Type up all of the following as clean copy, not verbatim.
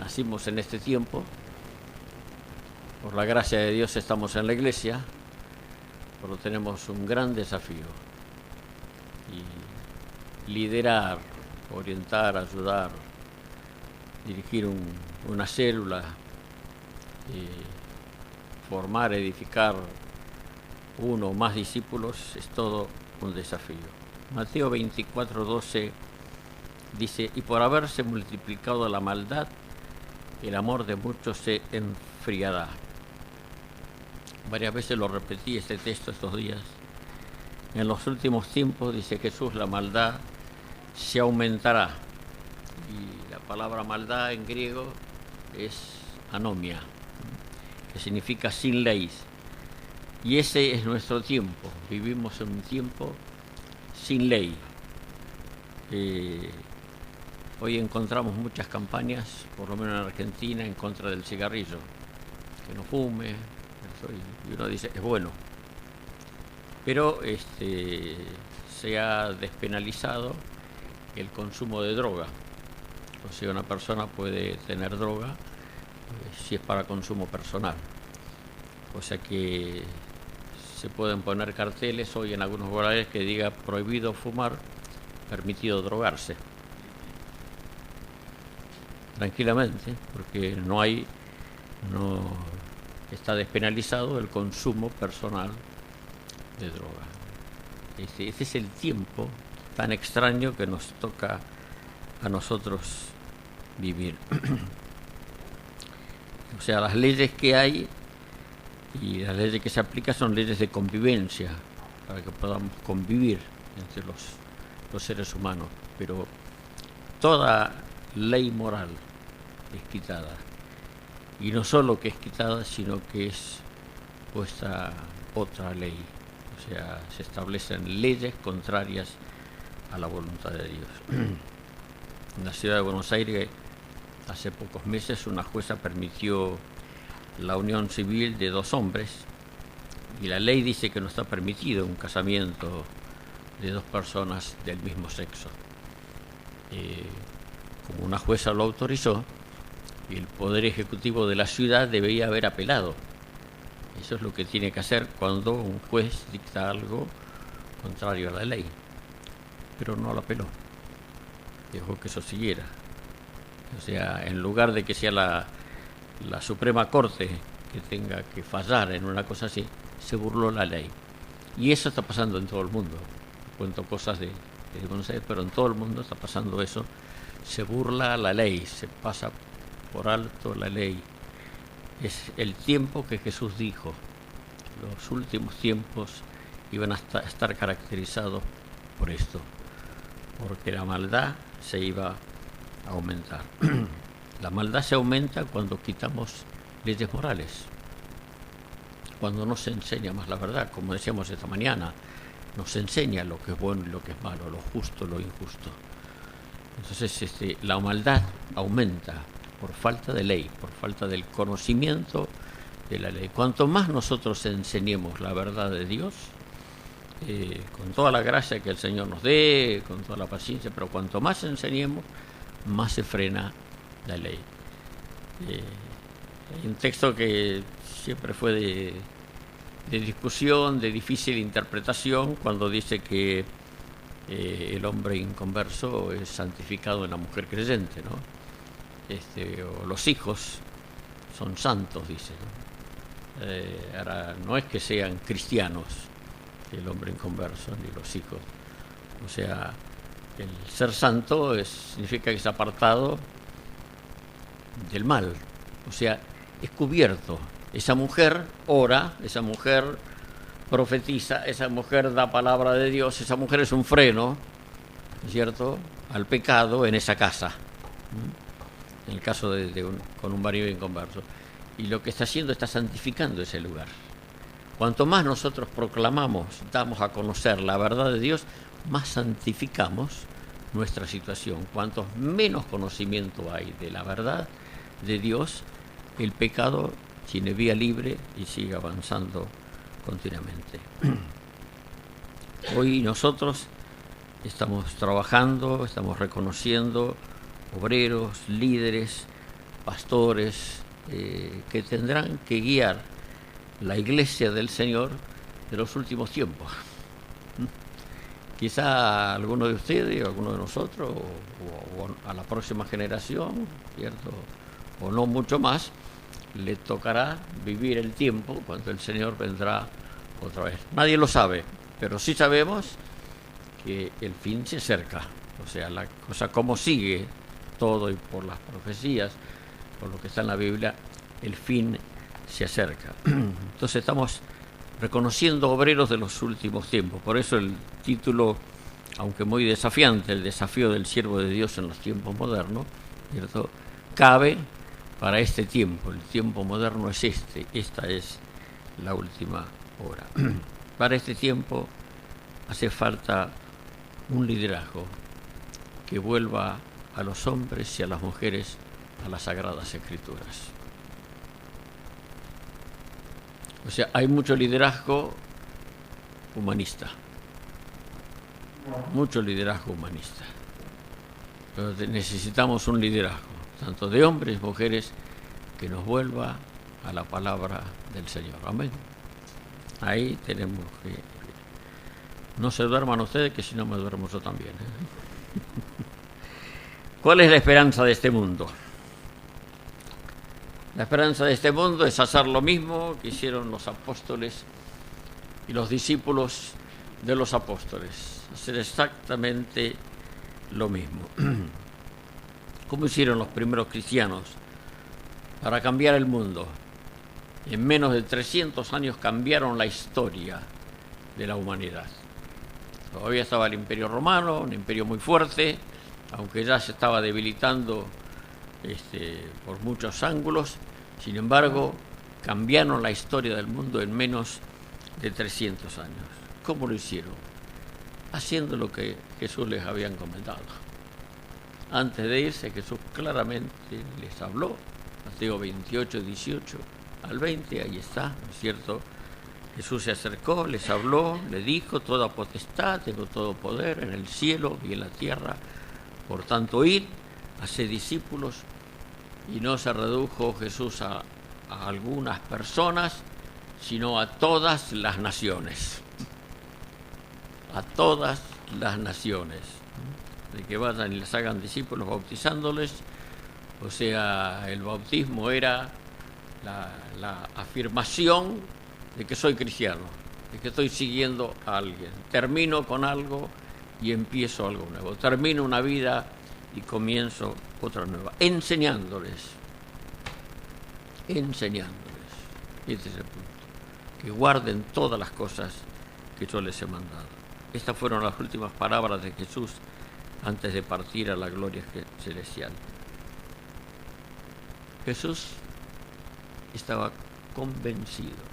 nacimos en este tiempo, por la gracia de Dios estamos en la iglesia, pero tenemos un gran desafío. Y liderar, orientar, ayudar, dirigir una célula, formar, edificar uno o más discípulos es todo un desafío. Mateo 24:12 dice: y por haberse multiplicado la maldad, el amor de muchos se enfriará. Varias veces lo repetí este texto estos días. En los últimos tiempos, dice Jesús, la maldad se aumentará. Y la palabra maldad en griego es anomia, que significa sin ley. Y ese es nuestro tiempo. Vivimos en un tiempo sin ley. Hoy encontramos muchas campañas, por lo menos en Argentina, en contra del cigarrillo. Que no fume, y uno dice, es bueno. Pero se ha despenalizado el consumo de droga. O sea, una persona puede tener droga si es para consumo personal. O sea que se pueden poner carteles hoy en algunos lugares que diga prohibido fumar, permitido drogarse. Tranquilamente, porque no está despenalizado el consumo personal de droga. Este es el tiempo tan extraño que nos toca a nosotros vivir. O sea, las leyes que hay y las leyes que se aplican son leyes de convivencia, para que podamos convivir entre los seres humanos. Pero toda ley moral es quitada. Y no solo que es quitada, sino que es puesta otra ley. O sea, se establecen leyes contrarias a la voluntad de Dios. En la ciudad de Buenos Aires, hace pocos meses, una jueza permitió la unión civil de dos hombres, y la ley dice que no está permitido un casamiento de dos personas del mismo sexo. Como una jueza lo autorizó, y el Poder Ejecutivo de la ciudad debería haber apelado. Eso es lo que tiene que hacer cuando un juez dicta algo contrario a la ley. Pero no lo apeló. Dejó que eso siguiera. O sea, en lugar de que sea la Suprema Corte que tenga que fallar en una cosa así, se burló la ley. Y eso está pasando en todo el mundo. Cuento cosas de Buenos Aires, pero en todo el mundo está pasando eso. Se burla la ley, se pasa por alto la ley. Es el tiempo que Jesús dijo. Los últimos tiempos iban a estar caracterizados por esto, porque la maldad se iba a aumentar. La maldad se aumenta cuando quitamos leyes morales, cuando no se enseña más la verdad, como decíamos esta mañana, no se enseña lo que es bueno y lo que es malo, lo justo, lo injusto. Entonces la maldad aumenta por falta de ley, por falta del conocimiento de la ley. Cuanto más nosotros enseñemos la verdad de Dios, con toda la gracia que el Señor nos dé, con toda la paciencia, pero cuanto más enseñemos, más se frena la ley. Hay un texto que siempre fue de discusión, de difícil interpretación, cuando dice que el hombre inconverso es santificado en la mujer creyente, ¿no? O los hijos son santos, dice, ¿no? Ahora, no es que sean cristianos el hombre inconverso ni los hijos. O sea, el ser santo significa que es apartado del mal. O sea, es cubierto. Esa mujer ora, esa mujer profetiza, esa mujer da palabra de Dios, esa mujer es un freno, ¿no es cierto?, al pecado en esa casa. En el caso con un marido inconverso. Y lo que está haciendo, está santificando ese lugar. Cuanto más nosotros proclamamos, damos a conocer la verdad de Dios, más santificamos nuestra situación. Cuanto menos conocimiento hay de la verdad de Dios, el pecado tiene vía libre y sigue avanzando continuamente. Hoy nosotros estamos trabajando, estamos reconociendo obreros, líderes, pastores que tendrán que guiar la iglesia del Señor de los últimos tiempos. Quizá alguno de ustedes, o alguno de nosotros, o a la próxima generación, ¿cierto? O no mucho más, le tocará vivir el tiempo cuando el Señor vendrá otra vez. Nadie lo sabe, pero sí sabemos que el fin se acerca. O sea, la cosa como sigue todo y por las profecías, por lo que está en la Biblia, el fin se acerca. Entonces estamos reconociendo obreros de los últimos tiempos. Por eso el título, aunque muy desafiante, el desafío del siervo de Dios en los tiempos modernos, ¿cierto?, cabe para este tiempo. El tiempo moderno es esta es la última hora. Para este tiempo hace falta un liderazgo que vuelva a los hombres y a las mujeres a las Sagradas Escrituras. O sea, hay mucho liderazgo humanista. Mucho liderazgo humanista. Pero necesitamos un liderazgo, tanto de hombres y mujeres, que nos vuelva a la palabra del Señor. Amén. Ahí tenemos que... No se duerman ustedes, que si no me duermo yo también. ¿Cuál es la esperanza de este mundo? La esperanza de este mundo es hacer lo mismo que hicieron los apóstoles y los discípulos de los apóstoles. Hacer exactamente lo mismo. ¿Cómo hicieron los primeros cristianos para cambiar el mundo? En menos de 300 años cambiaron la historia de la humanidad. Todavía estaba el Imperio Romano, un imperio muy fuerte, aunque ya se estaba debilitando por muchos ángulos. Sin embargo, cambiaron la historia del mundo en menos de 300 años. ¿Cómo lo hicieron? Haciendo lo que Jesús les había encomendado. Antes de irse, Jesús claramente les habló. Mateo 28, 18 al 20, ahí está, ¿no es cierto? Jesús se acercó, les habló, le dijo: toda potestad, tengo todo poder en el cielo y en la tierra. Por tanto, id, haced discípulos. Y no se redujo Jesús a algunas personas, sino a todas las naciones. A todas las naciones. De que vayan y les hagan discípulos bautizándoles. O sea, el bautismo era la afirmación de que soy cristiano, de que estoy siguiendo a alguien. Termino con algo y empiezo algo nuevo. Termino una vida y comienzo otra nueva. Enseñándoles. Este es el punto. Que guarden todas las cosas que yo les he mandado. Estas fueron las últimas palabras de Jesús antes de partir a la gloria celestial. Jesús estaba convencido.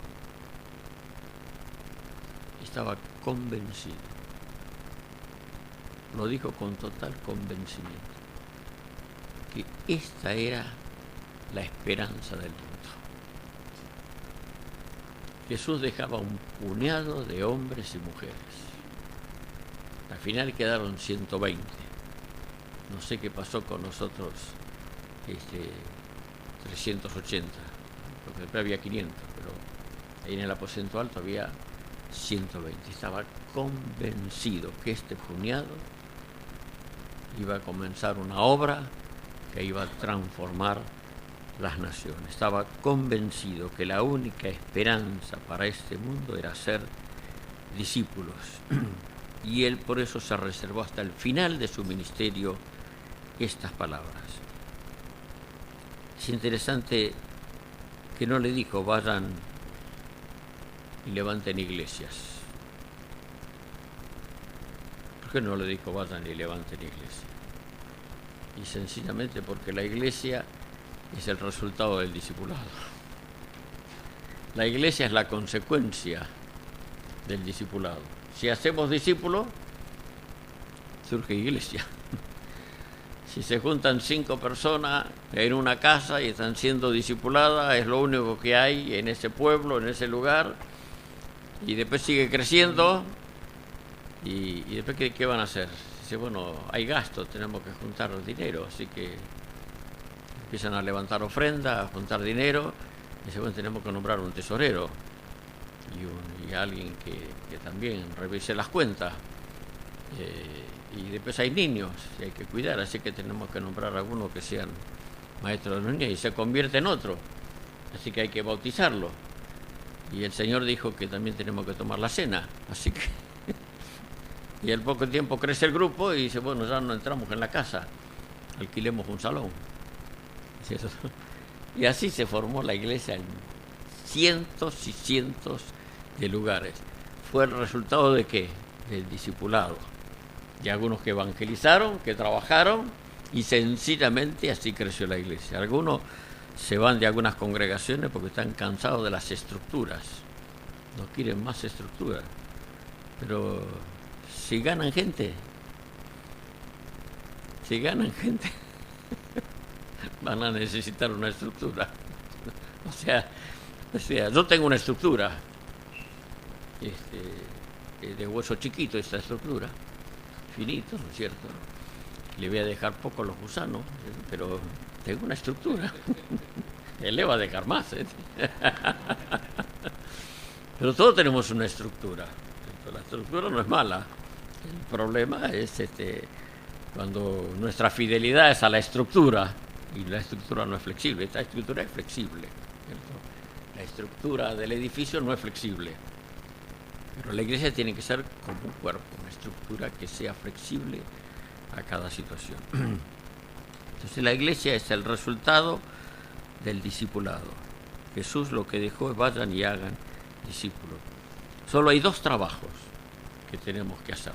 Lo dijo con total convencimiento, que esta era la esperanza del mundo. Jesús dejaba un puñado de hombres y mujeres. Al final quedaron 120. No sé qué pasó con nosotros, 380, porque después había 500, pero ahí en el aposento alto había 120. Estaba convencido que este puñado iba a comenzar una obra que iba a transformar las naciones. Estaba convencido que la única esperanza para este mundo era ser discípulos. Y él por eso se reservó hasta el final de su ministerio estas palabras. Es interesante que no le dijo: vayan y levanten iglesias. ¿Por qué no le dijo: vayan y levanten iglesias? Y sencillamente porque la iglesia es el resultado del discipulado. La iglesia es la consecuencia del discipulado. Si hacemos discípulos, surge iglesia. Si se juntan 5 personas en una casa y están siendo discipuladas, es lo único que hay en ese pueblo, en ese lugar, y después sigue creciendo, y después ¿qué van a hacer? Dice: bueno, hay gastos, tenemos que juntar dinero, así que empiezan a levantar ofrendas, a juntar dinero, y dice, bueno, tenemos que nombrar un tesorero y alguien que también revise las cuentas. Y después hay niños y hay que cuidar, así que tenemos que nombrar a algunos que sean maestros de los niños, y se convierte en otro, así que hay que bautizarlo. Y el Señor dijo que también tenemos que tomar la cena, así que y al poco tiempo crece el grupo y dice, bueno, ya no entramos en la casa, alquilemos un salón. ¿Cierto? Y así se formó la iglesia en cientos y cientos de lugares. ¿Fue el resultado de qué? Del discipulado. De algunos que evangelizaron, que trabajaron, y sencillamente así creció la iglesia. Algunos se van de algunas congregaciones porque están cansados de las estructuras, no quieren más estructuras. Pero si ganan gente, van a necesitar una estructura. O sea, yo tengo una estructura, de hueso chiquito, esta estructura, finito, ¿no es cierto? Le voy a dejar poco a los gusanos, pero tengo una estructura. Él le va a dejar más, ¿eh? Pero todos tenemos una estructura. La estructura no es mala. El problema es cuando nuestra fidelidad es a la estructura y la estructura no es flexible. Esta estructura es flexible, ¿cierto? La estructura del edificio no es flexible. Pero la iglesia tiene que ser como un cuerpo, una estructura que sea flexible a cada situación. Entonces la iglesia es el resultado del discipulado. Jesús lo que dejó es vayan y hagan discípulos. Solo hay dos trabajos que tenemos que hacer,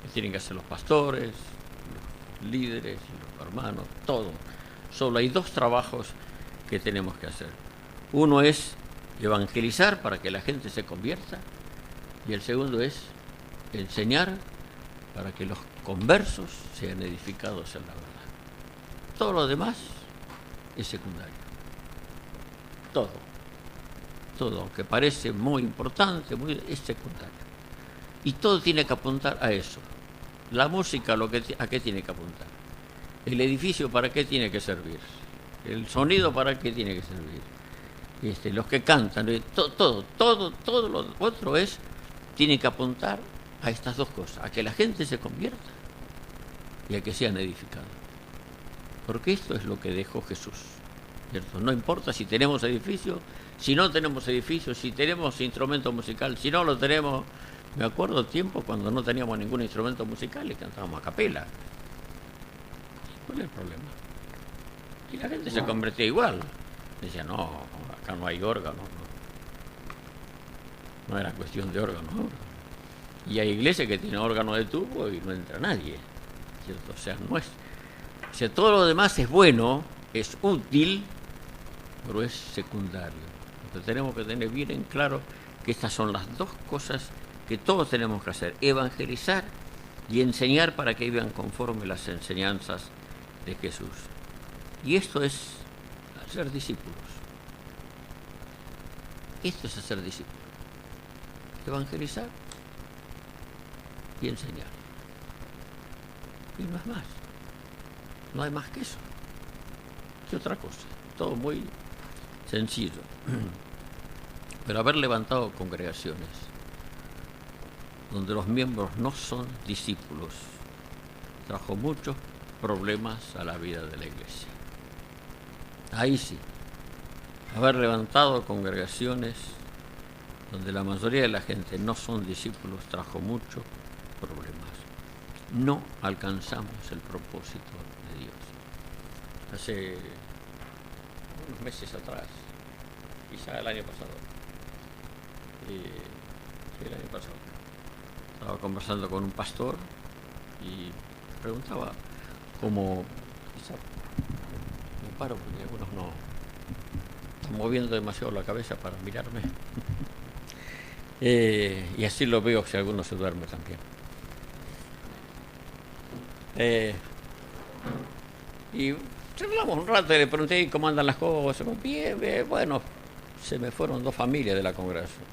que tienen que hacer los pastores, los líderes, los hermanos, todo. Solo hay dos trabajos que tenemos que hacer. Uno es evangelizar para que la gente se convierta, y el segundo es enseñar para que los conversos sean edificados en la verdad. Todo lo demás es secundario. Todo, aunque parece muy importante, es secundario. Y todo tiene que apuntar a eso. La música, ¿a qué tiene que apuntar? El edificio, ¿para qué tiene que servir? El sonido, ¿para qué tiene que servir? Los que cantan, todo lo otro tiene que apuntar a estas dos cosas, a que la gente se convierta y a que sean edificados. Porque esto es lo que dejó Jesús, ¿cierto? No importa si tenemos edificio, si no tenemos edificio, si tenemos instrumento musical, si no lo tenemos. Me acuerdo tiempo cuando no teníamos ningún instrumento musical y cantábamos a capela. ¿Cuál es el problema? Y la gente se convertía igual. Decía, no, acá no hay órgano. No era cuestión de órgano. Y hay iglesias que tienen órgano de tubo y no entra nadie, ¿cierto? O sea, todo lo demás es bueno, es útil, pero es secundario. Entonces tenemos que tener bien en claro que estas son las dos cosas que todos tenemos que hacer: evangelizar y enseñar para que vivan conforme las enseñanzas de Jesús. Y esto es hacer discípulos. Esto es hacer discípulos. Evangelizar y enseñar. Y no es más. No hay más que eso. ¿Qué otra cosa? Todo muy sencillo. Pero haber levantado congregaciones donde los miembros no son discípulos trajo muchos problemas a la vida de la iglesia. Ahí sí. Haber levantado congregaciones donde la mayoría de la gente no son discípulos trajo muchos problemas. No alcanzamos el propósito de Dios. Hace unos meses atrás, quizá el año pasado, estaba conversando con un pastor y preguntaba cómo, quizá me paro porque algunos no están moviendo demasiado la cabeza para mirarme. Y así lo veo si alguno se duerme también. Y hablamos un rato y le pregunté cómo andan las cosas. Bien, bien. Bueno, se me fueron 2 familias de la congregación.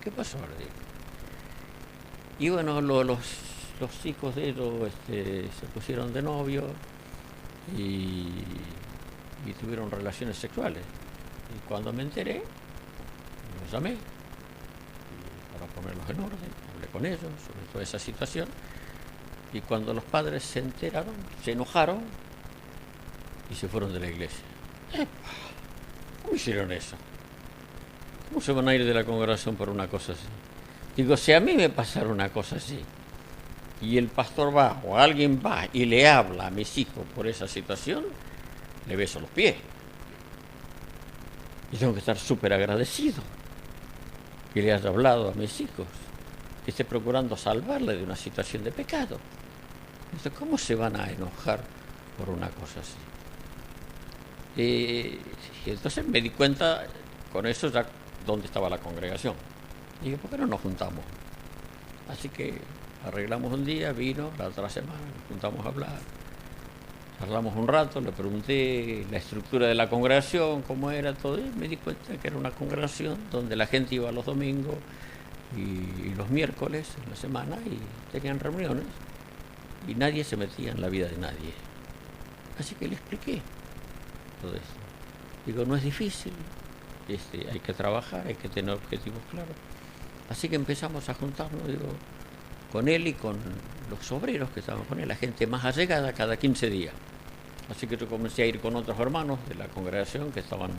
¿Qué pasó? Y bueno, los hijos de ellos se pusieron de novio y y tuvieron relaciones sexuales. Y cuando me enteré, los llamé para ponerlos en orden, hablé con ellos sobre toda esa situación. Y cuando los padres se enteraron, se enojaron y se fueron de la iglesia. ¿Cómo hicieron eso? ¿Cómo se van a ir de la congregación por una cosa así? Digo, si a mí me pasara una cosa así, y el pastor va, o alguien va y le habla a mis hijos por esa situación, le beso los pies. Y tengo que estar súper agradecido que le haya hablado a mis hijos, que esté procurando salvarle de una situación de pecado. Entonces, ¿cómo se van a enojar por una cosa así? Y entonces me di cuenta con eso ya dónde estaba la congregación. Y dije, ¿por qué no nos juntamos? Así que arreglamos un día, vino la otra semana, nos juntamos a hablar. Charlamos un rato, le pregunté la estructura de la congregación, cómo era todo, y me di cuenta que era una congregación donde la gente iba los domingos y los miércoles en la semana y tenían reuniones y nadie se metía en la vida de nadie. Así que le expliqué todo esto. Digo, no es difícil, hay que trabajar, hay que tener objetivos claros. Así que empezamos a juntarnos, digo, con él y con los obreros que estaban con él, la gente más allegada, cada 15 días. Así que yo comencé a ir con otros hermanos de la congregación que estaban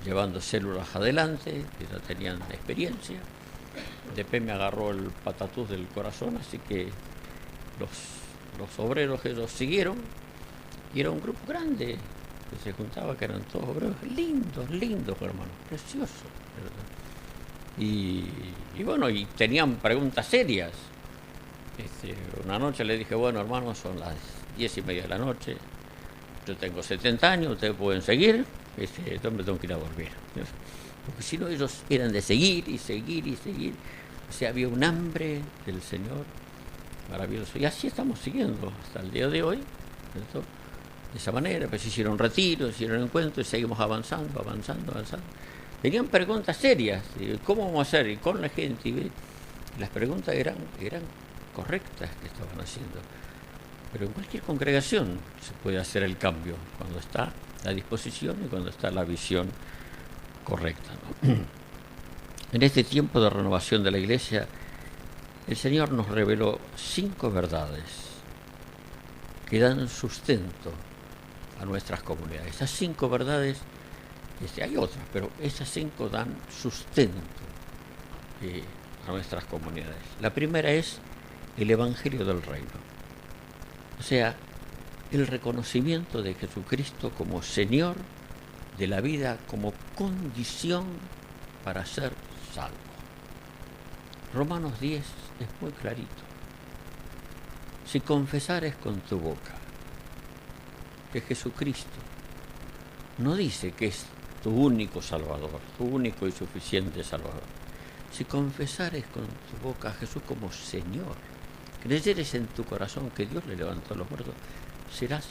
llevando células adelante, que ya tenían experiencia. Después me agarró el patatús del corazón, así que los obreros ellos siguieron, y era un grupo grande que se juntaba, que eran todos obreros lindos hermanos, preciosos, ¿verdad? Y bueno, y tenían preguntas serias. Una noche le dije, bueno, hermanos, son las 10:30 de la noche, yo tengo 70 años, ustedes pueden seguir, yo me tengo que ir a dormir. Porque si no, ellos eran de seguir y seguir y seguir. O sea, había un hambre del Señor maravilloso. Y así estamos siguiendo hasta el día de hoy, ¿cierto? De esa manera, pues hicieron retiros, hicieron encuentros y seguimos avanzando. Tenían preguntas serias, ¿cómo vamos a hacer? Y con la gente, y las preguntas eran correctas que estaban haciendo. Pero en cualquier congregación se puede hacer el cambio cuando está la disposición y cuando está la visión correcta, ¿no? En este tiempo de renovación de la Iglesia, el Señor nos reveló 5 verdades que dan sustento a nuestras comunidades. Esas 5 verdades, hay otras, pero esas 5 dan sustento a nuestras comunidades. La primera es el Evangelio del Reino. O sea, el reconocimiento de Jesucristo como Señor de la vida, como condición para ser salvo. Romanos 10 es muy clarito. Si confesares con tu boca que Jesucristo no dice que es tu único Salvador, tu único y suficiente Salvador. Si confesares con tu boca a Jesús como Señor, creyeres en tu corazón que Dios le levantó a los muertos, serás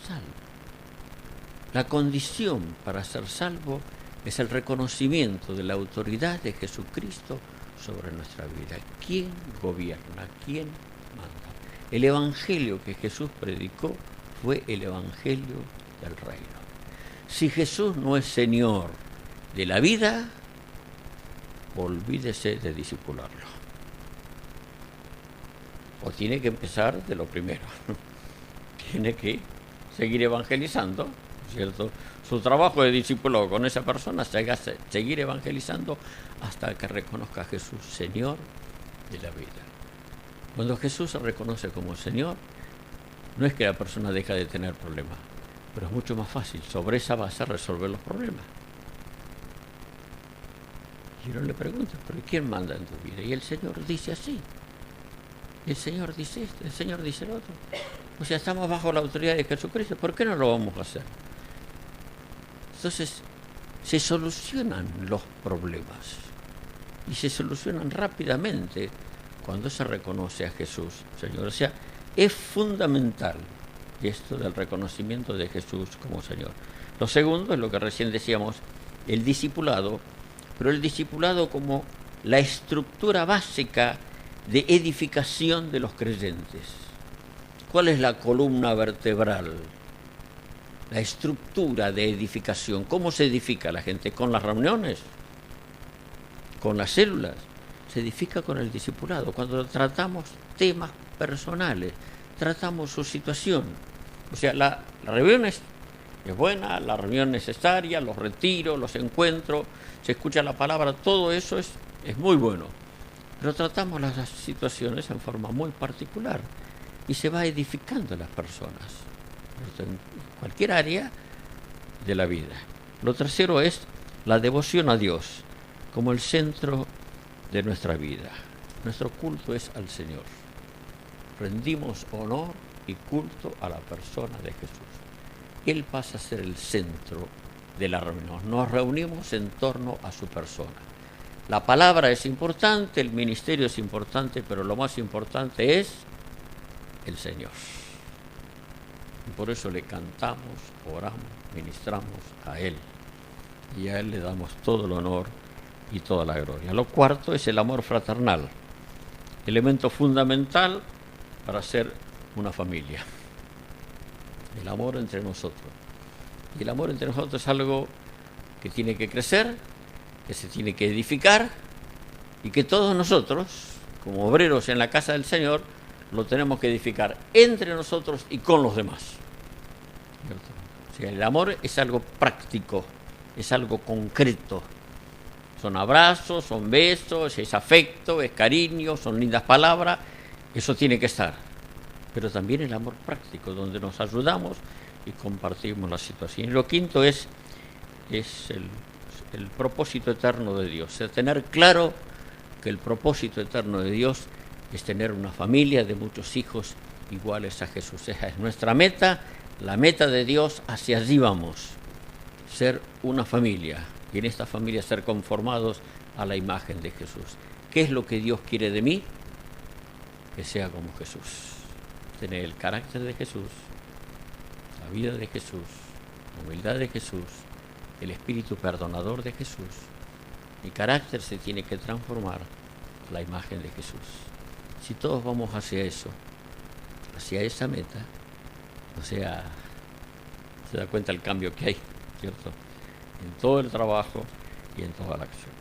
salvo. La condición para ser salvo es el reconocimiento de la autoridad de Jesucristo sobre nuestra vida. ¿Quién gobierna? ¿Quién manda? El evangelio que Jesús predicó fue el evangelio del reino. Si Jesús no es Señor de la vida, olvídese de discipularlo. O tiene que empezar de lo primero. Tiene que seguir evangelizando, ¿cierto? Su trabajo de discípulo con esa persona, seguir evangelizando hasta que reconozca a Jesús Señor de la vida. Cuando Jesús se reconoce como Señor, no es que la persona deja de tener problemas, pero es mucho más fácil sobre esa base resolver los problemas. Y uno le pregunta, ¿pero quién manda en tu vida? Y el Señor dice así. El Señor dice esto, el Señor dice lo otro. O sea, estamos bajo la autoridad de Jesucristo, ¿por qué no lo vamos a hacer? Entonces, se solucionan los problemas. Y se solucionan rápidamente cuando se reconoce a Jesús, Señor. O sea, es fundamental esto del reconocimiento de Jesús como Señor. Lo segundo es lo que recién decíamos, el discipulado, pero el discipulado como la estructura básica de edificación de los creyentes. ¿Cuál es la columna vertebral la estructura de edificación. ¿Cómo se edifica la gente? ¿Con las reuniones? ¿Con las células? Se edifica con el discipulado, cuando tratamos temas personales, tratamos su situación. O sea, la reunión es buena, la reunión necesaria, los retiros, los encuentros, se escucha la palabra, todo eso es muy bueno. Pero tratamos las situaciones en forma muy particular y se va edificando las personas en cualquier área de la vida. Lo tercero es la devoción a Dios como el centro de nuestra vida. Nuestro culto es al Señor. Rendimos honor y culto a la persona de Jesús. Él pasa a ser el centro de la reunión. Nos reunimos en torno a su persona. La palabra es importante, el ministerio es importante, pero lo más importante es el Señor. Y por eso le cantamos, oramos, ministramos a Él. Y a Él le damos todo el honor y toda la gloria. Lo cuarto es el amor fraternal, elemento fundamental para ser una familia. El amor entre nosotros. Y el amor entre nosotros es algo que tiene que crecer, que se tiene que edificar y que todos nosotros, como obreros en la casa del Señor, lo tenemos que edificar entre nosotros y con los demás. ¿Cierto? O sea, el amor es algo práctico, es algo concreto. Son abrazos, son besos, es afecto, es cariño, son lindas palabras, eso tiene que estar. Pero también el amor práctico, donde nos ayudamos y compartimos la situación. Y lo quinto es el propósito eterno de Dios. Es tener claro que el propósito eterno de Dios es tener una familia de muchos hijos iguales a Jesús. Esa es nuestra meta, la meta de Dios, hacia allí vamos. Ser una familia, y en esta familia ser conformados a la imagen de Jesús. ¿Qué es lo que Dios quiere de mí? Que sea como Jesús. Tener el carácter de Jesús, la vida de Jesús, la humildad de Jesús, el espíritu perdonador de Jesús. Mi carácter se tiene que transformar a la imagen de Jesús. Si todos vamos hacia eso, hacia esa meta, o sea, se da cuenta el cambio que hay, ¿cierto? En todo el trabajo y en toda la acción.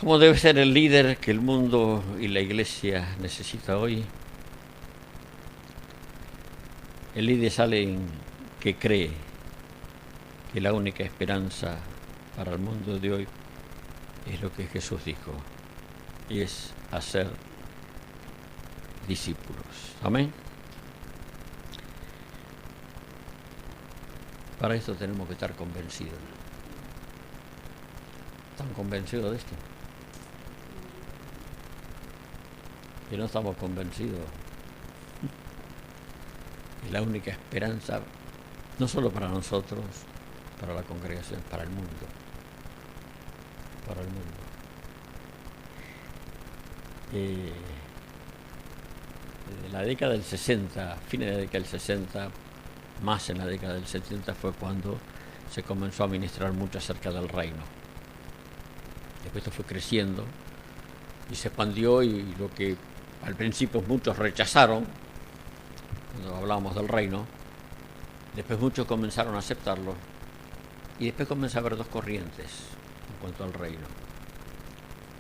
¿Cómo debe ser el líder que el mundo y la iglesia necesita hoy? El líder es alguien que cree que la única esperanza para el mundo de hoy es lo que Jesús dijo, y es hacer discípulos. Amén. Para esto tenemos que estar convencidos. ¿Están convencidos de esto? Que no estamos convencidos. Es la única esperanza, no solo para nosotros, para la congregación, para el mundo. Para el mundo. En la década del 60, fines de la década del 60, más en la década del 70, fue cuando se comenzó a ministrar mucho acerca del reino. Después esto fue creciendo y se expandió, y lo que al principio muchos rechazaron, cuando hablábamos del reino, después muchos comenzaron a aceptarlo, y después comenzó a haber dos corrientes en cuanto al reino.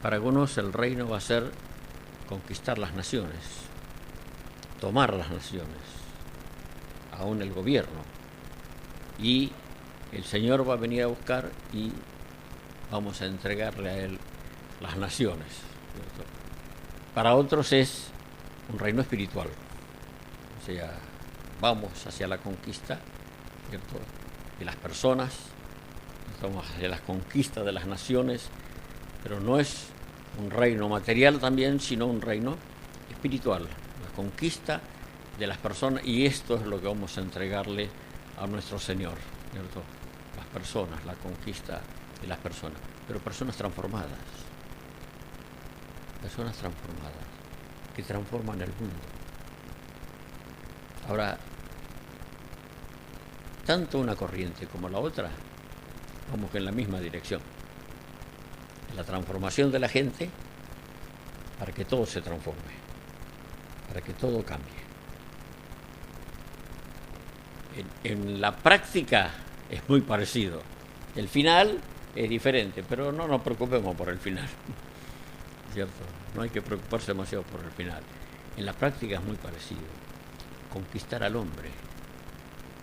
Para algunos el reino va a ser conquistar las naciones, tomar las naciones, aún el gobierno, y el Señor va a venir a buscar y vamos a entregarle a Él las naciones, ¿cierto? Para otros es un reino espiritual, o sea, vamos hacia la conquista, ¿cierto?, de las personas, vamos hacia la conquista de las naciones, pero no es un reino material también, sino un reino espiritual, la conquista de las personas, y esto es lo que vamos a entregarle a nuestro Señor, ¿cierto? Las personas, la conquista de las personas, pero personas transformadas, que transforman el mundo. Ahora, tanto una corriente como la otra vamos en la misma dirección, la transformación de la gente, para que todo se transforme, para que todo cambie. En la práctica es muy parecido. El final es diferente, pero no nos preocupemos por el final, ¿cierto? No hay que preocuparse demasiado por el final. En la práctica es muy parecido. Conquistar al hombre,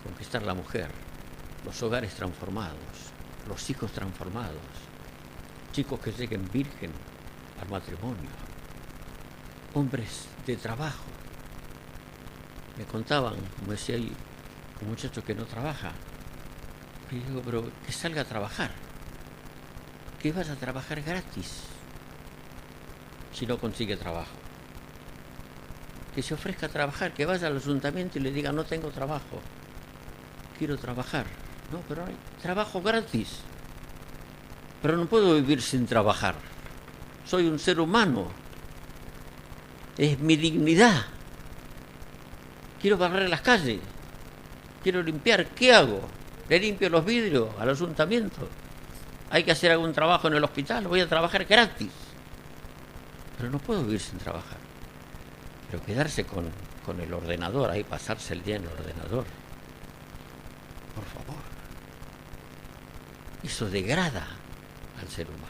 conquistar la mujer, los hogares transformados, los hijos transformados, chicos que lleguen virgen al matrimonio, hombres de trabajo. Me contaban, como decía ahí, un muchacho que no trabaja. Y digo, pero que salga a trabajar, que vas a trabajar gratis si no consigue trabajo. Que se ofrezca a trabajar, que vaya al ayuntamiento y le diga, no tengo trabajo, quiero trabajar. No, pero hay trabajo gratis. Pero no puedo vivir sin trabajar. Soy un ser humano. Es mi dignidad. Quiero barrer las calles. Quiero limpiar. ¿Qué hago? Le limpio los vidrios al ayuntamiento. Hay que hacer algún trabajo en el hospital. Voy a trabajar gratis. Pero no puedo vivir sin trabajar. Pero quedarse con el ordenador, ahí pasarse el día en el ordenador. Por favor. Eso degrada al ser humano.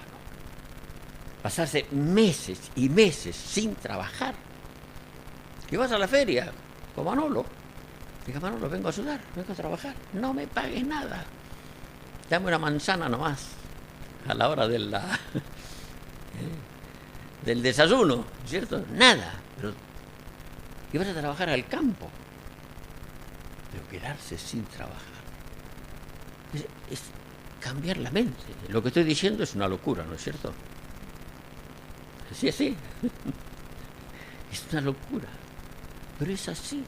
Pasarse meses y meses sin trabajar. Que vas a la feria, con Manolo. Diga, Manolo, vengo a ayudar, vengo a trabajar. No me pagues nada. Dame una manzana nomás. A la hora del desayuno, ¿cierto? Nada. Pero que vas a trabajar al campo. Pero quedarse sin trabajar. Es cambiar la mente. Lo que estoy diciendo es una locura, ¿no es cierto? Sí, sí. Es una locura. Pero es así.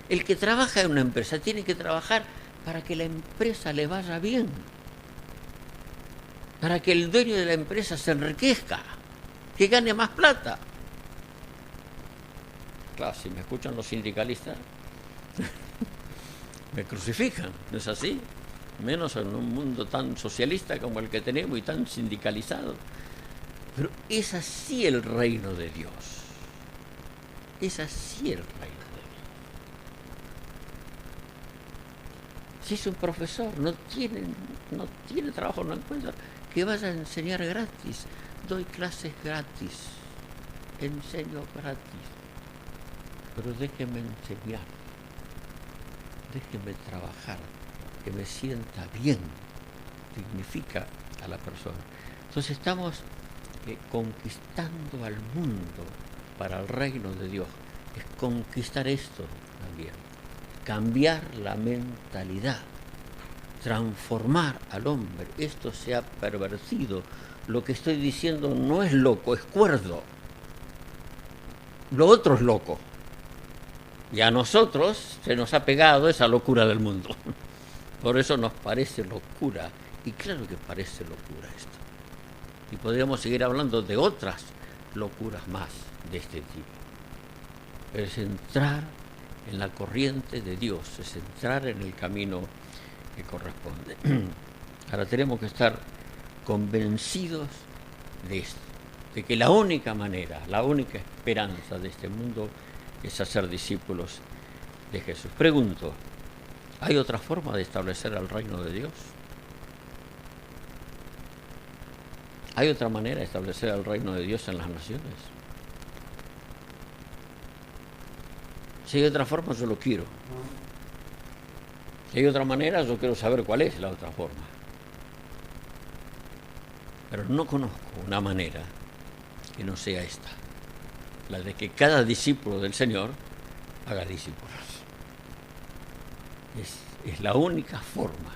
El que trabaja en una empresa tiene que trabajar para que la empresa le vaya bien. Para que el dueño de la empresa se enriquezca. Que gane más plata. Claro, si me escuchan los sindicalistas, me crucifican, ¿no es así? Menos en un mundo tan socialista como el que tenemos y tan sindicalizado. Pero es así el reino de Dios. Es así el reino de Dios. Si es un profesor, no tiene trabajo, no encuentra, que vaya a enseñar gratis. Doy clases gratis. Enseño gratis. Pero déjeme enseñar. Déjeme trabajar. Que me sienta bien. Dignifica a la persona. Entonces estamos conquistando al mundo para el reino de Dios. Es conquistar esto también. Cambiar la mentalidad. Transformar al hombre. Esto se ha pervertido. Lo que estoy diciendo no es loco, es cuerdo. Lo otro es loco. Y a nosotros se nos ha pegado esa locura del mundo. Por eso nos parece locura. Y claro que parece locura esto. Y podríamos seguir hablando de otras locuras más de este tipo. Pero es entrar en la corriente de Dios, es entrar en el camino que corresponde. Ahora tenemos que estar convencidos de esto, de que la única manera, la única esperanza de este mundo es hacer discípulos de Jesús. Pregunto, ¿hay otra forma de establecer el reino de Dios? ¿Hay otra manera de establecer el reino de Dios en las naciones? Si hay otra forma, yo lo quiero. Si hay otra manera, yo quiero saber cuál es la otra forma. Pero no conozco una manera que no sea esta, la de que cada discípulo del Señor haga discípulos. Es la única forma.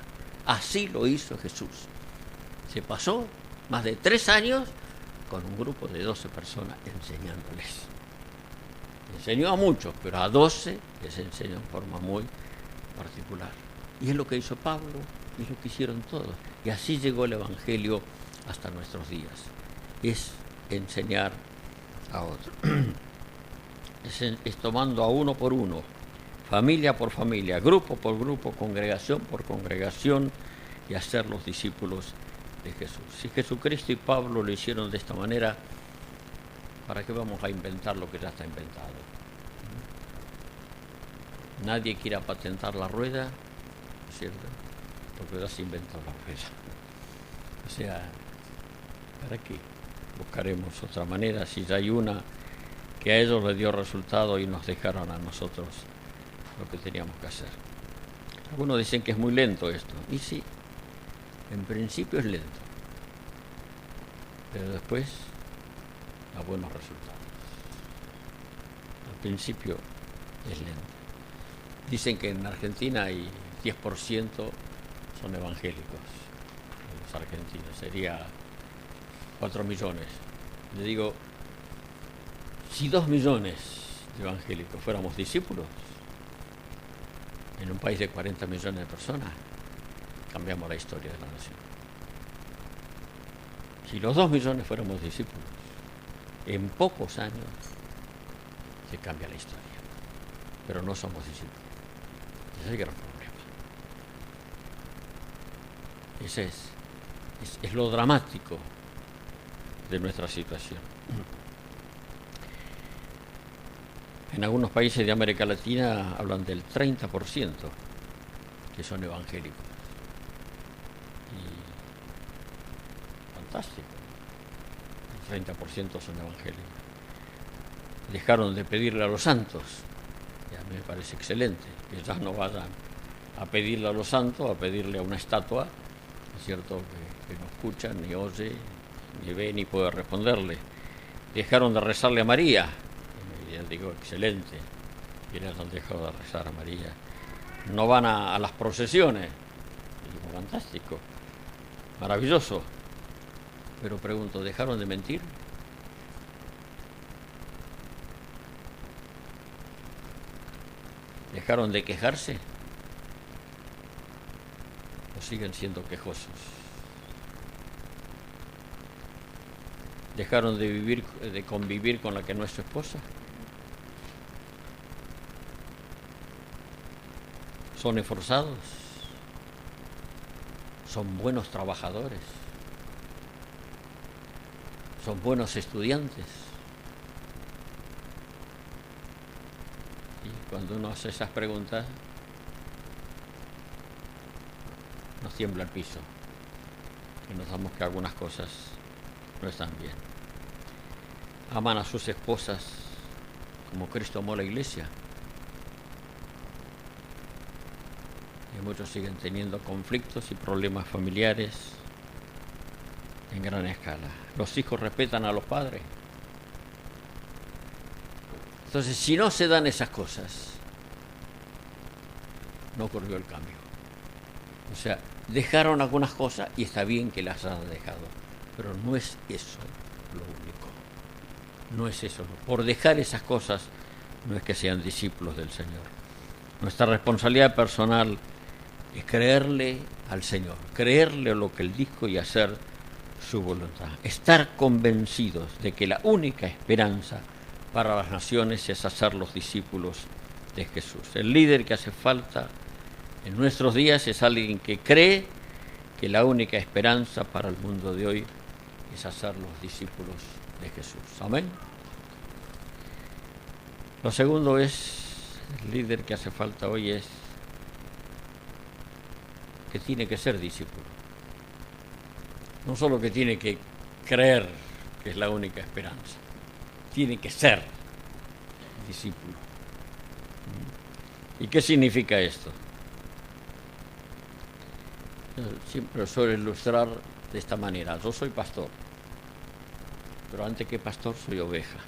Así lo hizo Jesús. Se pasó más de 3 años con un grupo de 12 personas enseñándoles. Enseñó a muchos, pero a 12 les enseñó en forma muy particular. Y es lo que hizo Pablo, y es lo que hicieron todos. Y así llegó el Evangelio hasta nuestros días. Es enseñar a otros. Es tomando a uno por uno, familia por familia, grupo por grupo, congregación por congregación, y hacer los discípulos de Jesús. Si Jesucristo y Pablo lo hicieron de esta manera, ¿para qué vamos a inventar lo que ya está inventado? Nadie quiera patentar la rueda, ¿cierto? Porque ya se inventó la rueda. O sea, ¿para qué? Buscaremos otra manera si ya hay una que a ellos les dio resultado y nos dejaron a nosotros lo que teníamos que hacer. Algunos dicen que es muy lento esto, y sí, en principio es lento, pero después da buenos resultados. Al principio es lento. Dicen que en Argentina hay 10% son evangélicos, los argentinos, sería 4 millones. Le digo, si 2 millones de evangélicos fuéramos discípulos, en un país de 40 millones de personas, cambiamos la historia de la nación. Si los 2 millones fuéramos discípulos, en pocos años se cambia la historia. Pero no somos discípulos. Ese es el gran problema. Ese es lo dramático de nuestra situación. En algunos países de América Latina hablan del 30% que son evangélicos. Y fantástico. El 30% son evangélicos. Dejaron de pedirle a los santos. Y a mí me parece excelente que ya no vayan a pedirle a los santos, a pedirle a una estatua, es cierto, que no escucha, ni oye, ni ve, ni puede responderle. Dejaron de rezarle a María. Y les digo, excelente, quienes han dejado de rezar a María. No van a las procesiones. Y digo, fantástico, maravilloso. Pero pregunto, ¿dejaron de mentir? ¿Dejaron de quejarse? ¿O siguen siendo quejosos? ¿Dejaron de convivir con la que no es su esposa? ¿Son esforzados? ¿Son buenos trabajadores? ¿Son buenos estudiantes? Y cuando uno hace esas preguntas, nos tiembla el piso y nos damos que algunas cosas no están bien. ¿Aman a sus esposas como Cristo amó a la iglesia? Y muchos siguen teniendo conflictos y problemas familiares en gran escala. Los hijos respetan a los padres. Entonces, si no se dan esas cosas, no ocurrió el cambio. O sea, dejaron algunas cosas y está bien que las hayan dejado, pero no es eso lo único. No es eso. Por dejar esas cosas no es que sean discípulos del Señor. Nuestra responsabilidad personal es creerle al Señor, creerle lo que Él dijo y hacer su voluntad. Estar convencidos de que la única esperanza para las naciones es hacer los discípulos de Jesús. El líder que hace falta en nuestros días es alguien que cree que la única esperanza para el mundo de hoy es hacer los discípulos de Jesús. Amén. Lo segundo es, el líder que hace falta hoy es que tiene que ser discípulo. No solo que tiene que creer que es la única esperanza, tiene que ser discípulo. ¿Y qué significa esto? Yo siempre suelo ilustrar de esta manera. Yo soy pastor, pero antes que pastor soy oveja.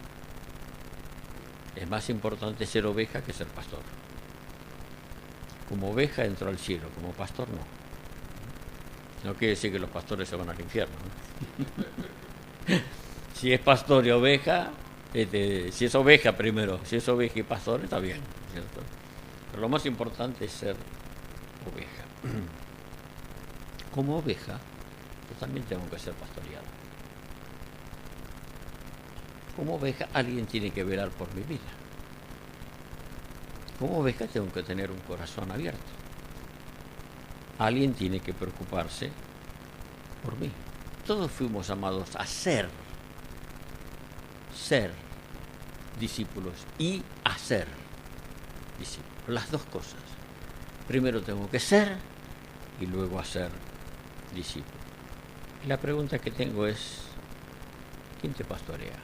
Es más importante ser oveja que ser pastor. Como oveja entro al cielo, como pastor no. No quiere decir que los pastores se van al infierno, ¿no? Si es pastor y oveja, si es oveja primero, si es oveja y pastor, está bien, ¿cierto? Pero lo más importante es ser oveja. Como oveja, yo también tengo que ser pastoreado. Como oveja, alguien tiene que velar por mi vida. Como oveja tengo que tener un corazón abierto. Alguien tiene que preocuparse por mí. Todos fuimos llamados a ser discípulos y hacer discípulos. las dos cosas. Primero tengo que ser y luego hacer discípulo. Y la pregunta que tengo es, ¿quién te pastorea?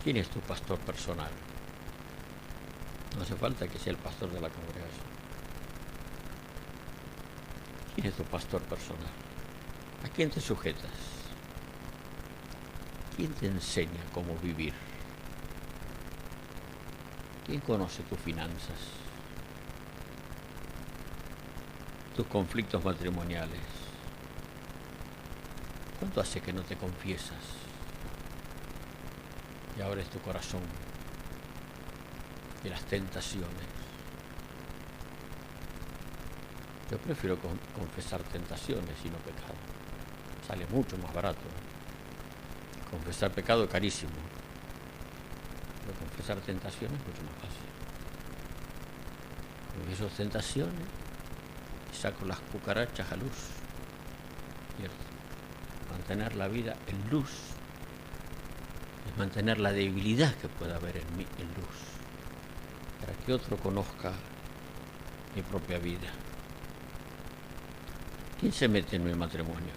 ¿Quién es tu pastor personal? No hace falta que sea el pastor de la congregación. ¿Quién es tu pastor personal? ¿A quién te sujetas? ¿Quién te enseña cómo vivir? ¿Quién conoce tus finanzas? Tus conflictos matrimoniales. ¿Cuánto hace que no te confiesas? Y ahora es tu corazón. Y las tentaciones. Yo prefiero confesar tentaciones y no pecado. Sale mucho más barato. Confesar pecado es carísimo. Pero confesar tentaciones es mucho más fácil. Confieso tentaciones y saco las cucarachas a luz. ¿Cierto? Mantener la vida en luz es mantener la debilidad que pueda haber en mí en luz, para que otro conozca mi propia vida. ¿Quién se mete en mi matrimonio?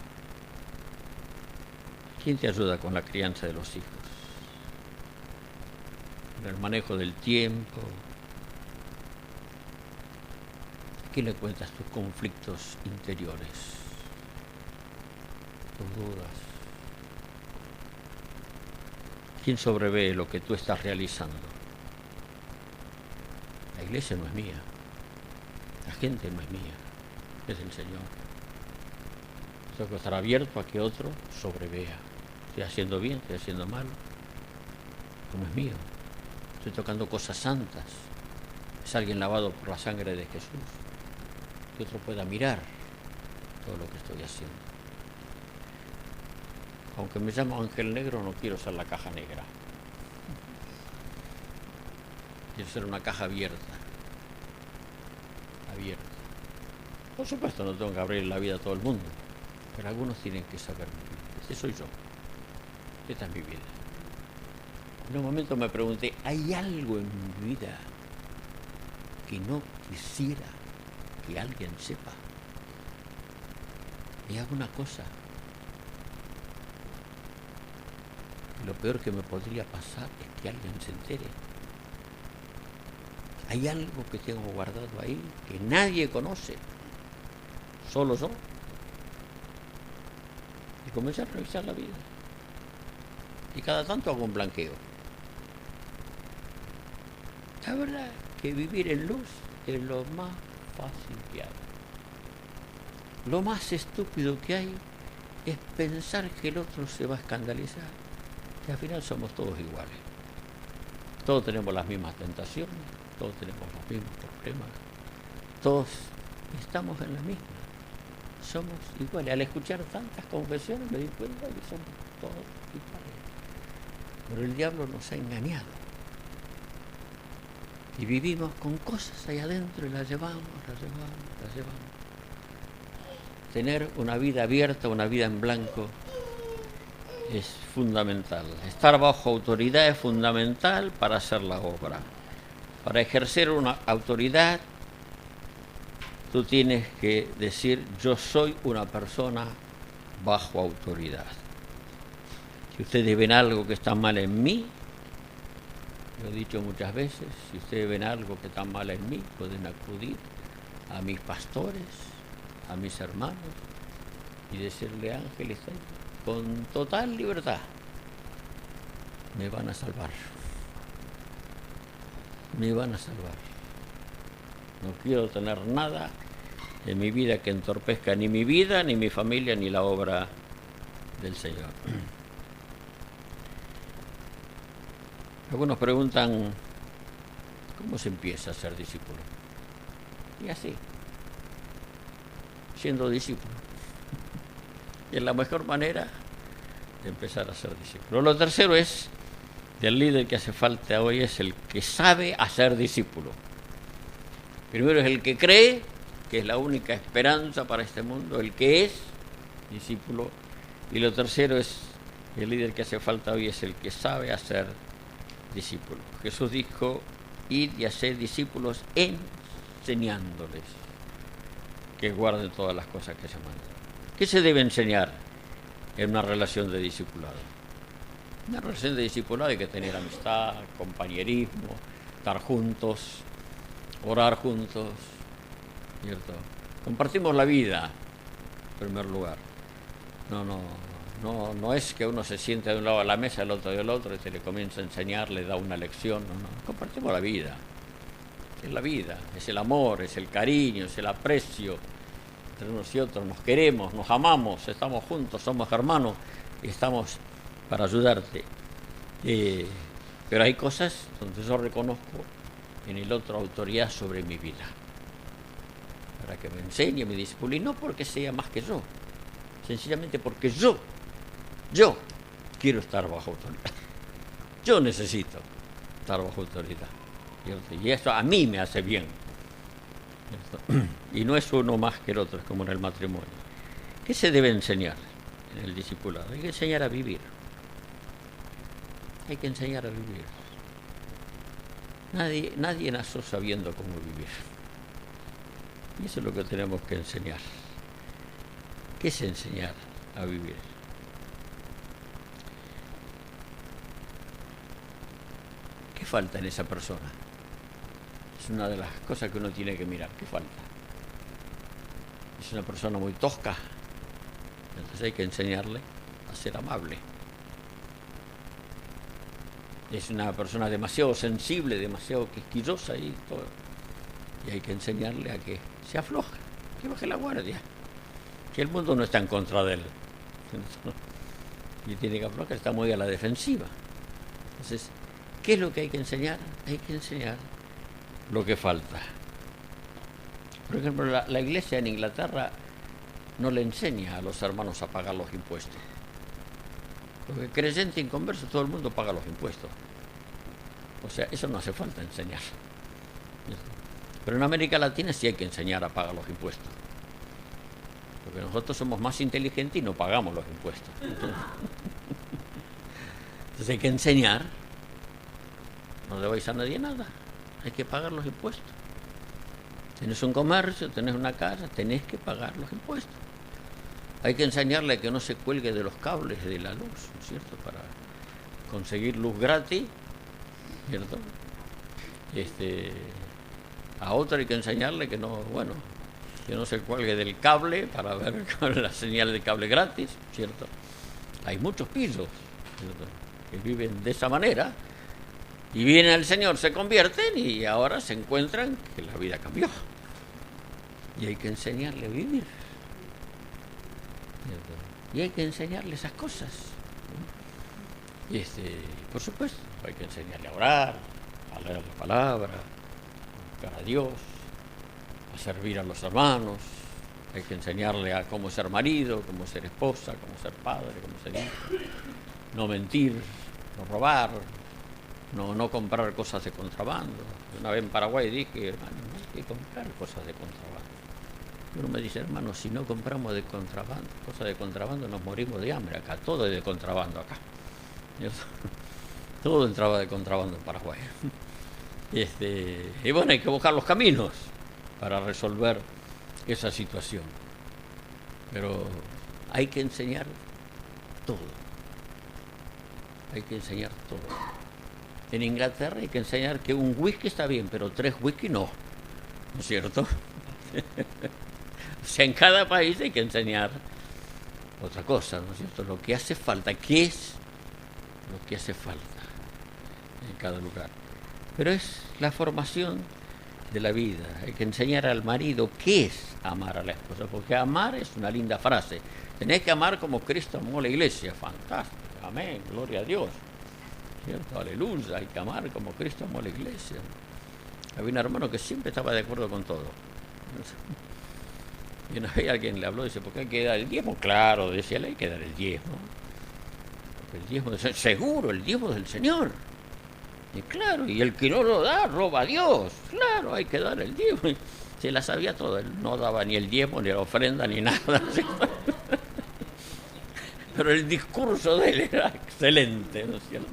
¿Quién te ayuda con la crianza de los hijos? En el manejo del tiempo. ¿A quién le cuentas tus conflictos interiores? Tus dudas. ¿Quién sobrevé lo que tú estás realizando? La iglesia no es mía. La gente no es mía. Es del Señor. Tengo que estar abierto a que otro sobrevea. Estoy haciendo bien, estoy haciendo mal. No es mío. Estoy tocando cosas santas. Es alguien lavado por la sangre de Jesús. Que otro pueda mirar todo lo que estoy haciendo. Aunque me llamo Ángel Negro, no quiero ser la caja negra. Quiero ser una caja abierta. Abierta. Por supuesto, no tengo que abrir la vida a todo el mundo. Pero algunos tienen que saber vivir. Este soy yo. Esta es mi vida. En un momento me pregunté, ¿hay algo en mi vida que no quisiera que alguien sepa? ¿Hay alguna cosa? Y lo peor que me podría pasar es que alguien se entere. ¿Hay algo que tengo guardado ahí que nadie conoce? Solo yo. Y comencé a revisar la vida. Y cada tanto hago un blanqueo. La verdad que vivir en luz es lo más fácil que hay. Lo más estúpido que hay es pensar que el otro se va a escandalizar. Y al final somos todos iguales. Todos tenemos las mismas tentaciones, todos tenemos los mismos problemas. Todos estamos en la misma. Somos iguales. Al escuchar tantas confesiones me di cuenta que somos todos iguales. Pero el diablo nos ha engañado. Y vivimos con cosas ahí adentro y las llevamos. Tener una vida abierta, una vida en blanco, es fundamental. Estar bajo autoridad es fundamental para hacer la obra. Para ejercer una autoridad, tú tienes que decir, yo soy una persona bajo autoridad. Si ustedes ven algo que está mal en mí, lo he dicho muchas veces, si ustedes ven algo que está mal en mí, pueden acudir a mis pastores, a mis hermanos, y decirle, Ángel, está ahí, con total libertad, me van a salvar. Me van a salvar. No quiero tener nada en mi vida que entorpezca ni mi vida, ni mi familia, ni la obra del Señor. Algunos preguntan, ¿cómo se empieza a ser discípulo? Y así, siendo discípulo. Y es la mejor manera de empezar a ser discípulo. Lo tercero es, el líder que hace falta hoy es el que sabe hacer discípulo. Primero es el que cree que es la única esperanza para este mundo, el que es discípulo. Y lo tercero es El líder que hace falta hoy es el que sabe hacer discípulos. Jesús dijo, id y haced discípulos enseñándoles que guarden todas las cosas que se mandan. ¿Qué se debe enseñar en una relación de discipulado? Una relación de discipulado hay que tener amistad, compañerismo, estar juntos, orar juntos, ¿cierto? Compartimos la vida, en primer lugar. No es que uno se siente de un lado a la mesa, el otro del otro, y se le comienza a enseñar, le da una lección. No. Compartimos la vida. Es la vida, es el amor, es el cariño, es el aprecio entre unos y otros. Nos queremos, nos amamos, estamos juntos, somos hermanos y estamos para ayudarte. Pero hay cosas donde yo reconozco en el otro autoridad sobre mi vida, para que me enseñe, me discipline, no porque sea más que yo, sencillamente porque yo quiero estar bajo autoridad. Yo necesito estar bajo autoridad, ¿cierto? Y eso a mí me hace bien, ¿cierto? Y no es uno más que el otro, es como en el matrimonio. ¿Qué se debe enseñar en el discipulado? Hay que enseñar a vivir. Hay que enseñar a vivir. Nadie nació sabiendo cómo vivir. Y eso es lo que tenemos que enseñar. ¿Qué es enseñar a vivir? ¿Qué falta en esa persona? Es una de las cosas que uno tiene que mirar. ¿Qué falta? Es una persona muy tosca. Entonces hay que enseñarle a ser amable. Es una persona demasiado sensible, demasiado quisquillosa y todo. Y hay que enseñarle a que se afloje, que baje la guardia. Que el mundo no está en contra de él. Y tiene que aflojar, está muy a la defensiva. Entonces, ¿qué es lo que hay que enseñar? Hay que enseñar lo que falta. Por ejemplo, la iglesia en Inglaterra no le enseña a los hermanos a pagar los impuestos. Porque creyente e inconverso, todo el mundo paga los impuestos. O sea, eso no hace falta enseñar. Pero en América Latina sí hay que enseñar a pagar los impuestos. Porque nosotros somos más inteligentes y no pagamos los impuestos. Entonces hay que enseñar. No debáis a nadie nada. Hay que pagar los impuestos. Tenés un comercio, tenés una casa, tenés que pagar los impuestos. Hay que enseñarle a que no se cuelgue de los cables de la luz, ¿no es cierto? Para conseguir luz gratis, ¿cierto? A otro hay que enseñarle que no se cuelgue del cable para ver la señal de cable gratis, ¿cierto? Hay muchos pisos, ¿cierto?, que viven de esa manera y viene el Señor, se convierten y ahora se encuentran que la vida cambió. Y hay que enseñarle a vivir. Y hay que enseñarle esas cosas. Por supuesto, hay que enseñarle a orar, a leer la palabra, a buscar a Dios, a servir a los hermanos. Hay que enseñarle a cómo ser marido, cómo ser esposa, cómo ser padre, cómo ser hijo. No mentir, no robar, no comprar cosas de contrabando. Una vez en Paraguay dije, hermano, no hay que comprar cosas de contrabando. Uno me dice, hermano, si no compramos de contrabando, cosas de contrabando, nos morimos de hambre acá. Todo es de contrabando acá. Todo entraba de contrabando en Paraguay. Y bueno, hay que buscar los caminos para resolver esa situación. Pero hay que enseñar todo. Hay que enseñar todo. En Inglaterra hay que enseñar que un whisky está bien, pero 3 whisky no. ¿No es cierto? O sea, en cada país hay que enseñar otra cosa, ¿no es cierto? Lo que hace falta, ¿qué es lo que hace falta en cada lugar? Pero es la formación de la vida. Hay que enseñar al marido qué es amar a la esposa, porque amar es una linda frase. Tenés que amar como Cristo amó a la iglesia. Fantástico, amén, gloria a Dios, ¿cierto? Aleluya, hay que amar como Cristo amó a la iglesia. Había un hermano que siempre estaba de acuerdo con todo. Y una vez alguien le habló y dice, ¿por qué hay que dar el diezmo? Claro, decía él, hay que dar el diezmo. Porque el diezmo es seguro, el diezmo del Señor. Y claro, y el que no lo da, roba a Dios. Claro, hay que dar el diezmo. Y se la sabía todo, él no daba ni el diezmo, ni la ofrenda, ni nada. pero el discurso de él era excelente, ¿no es cierto?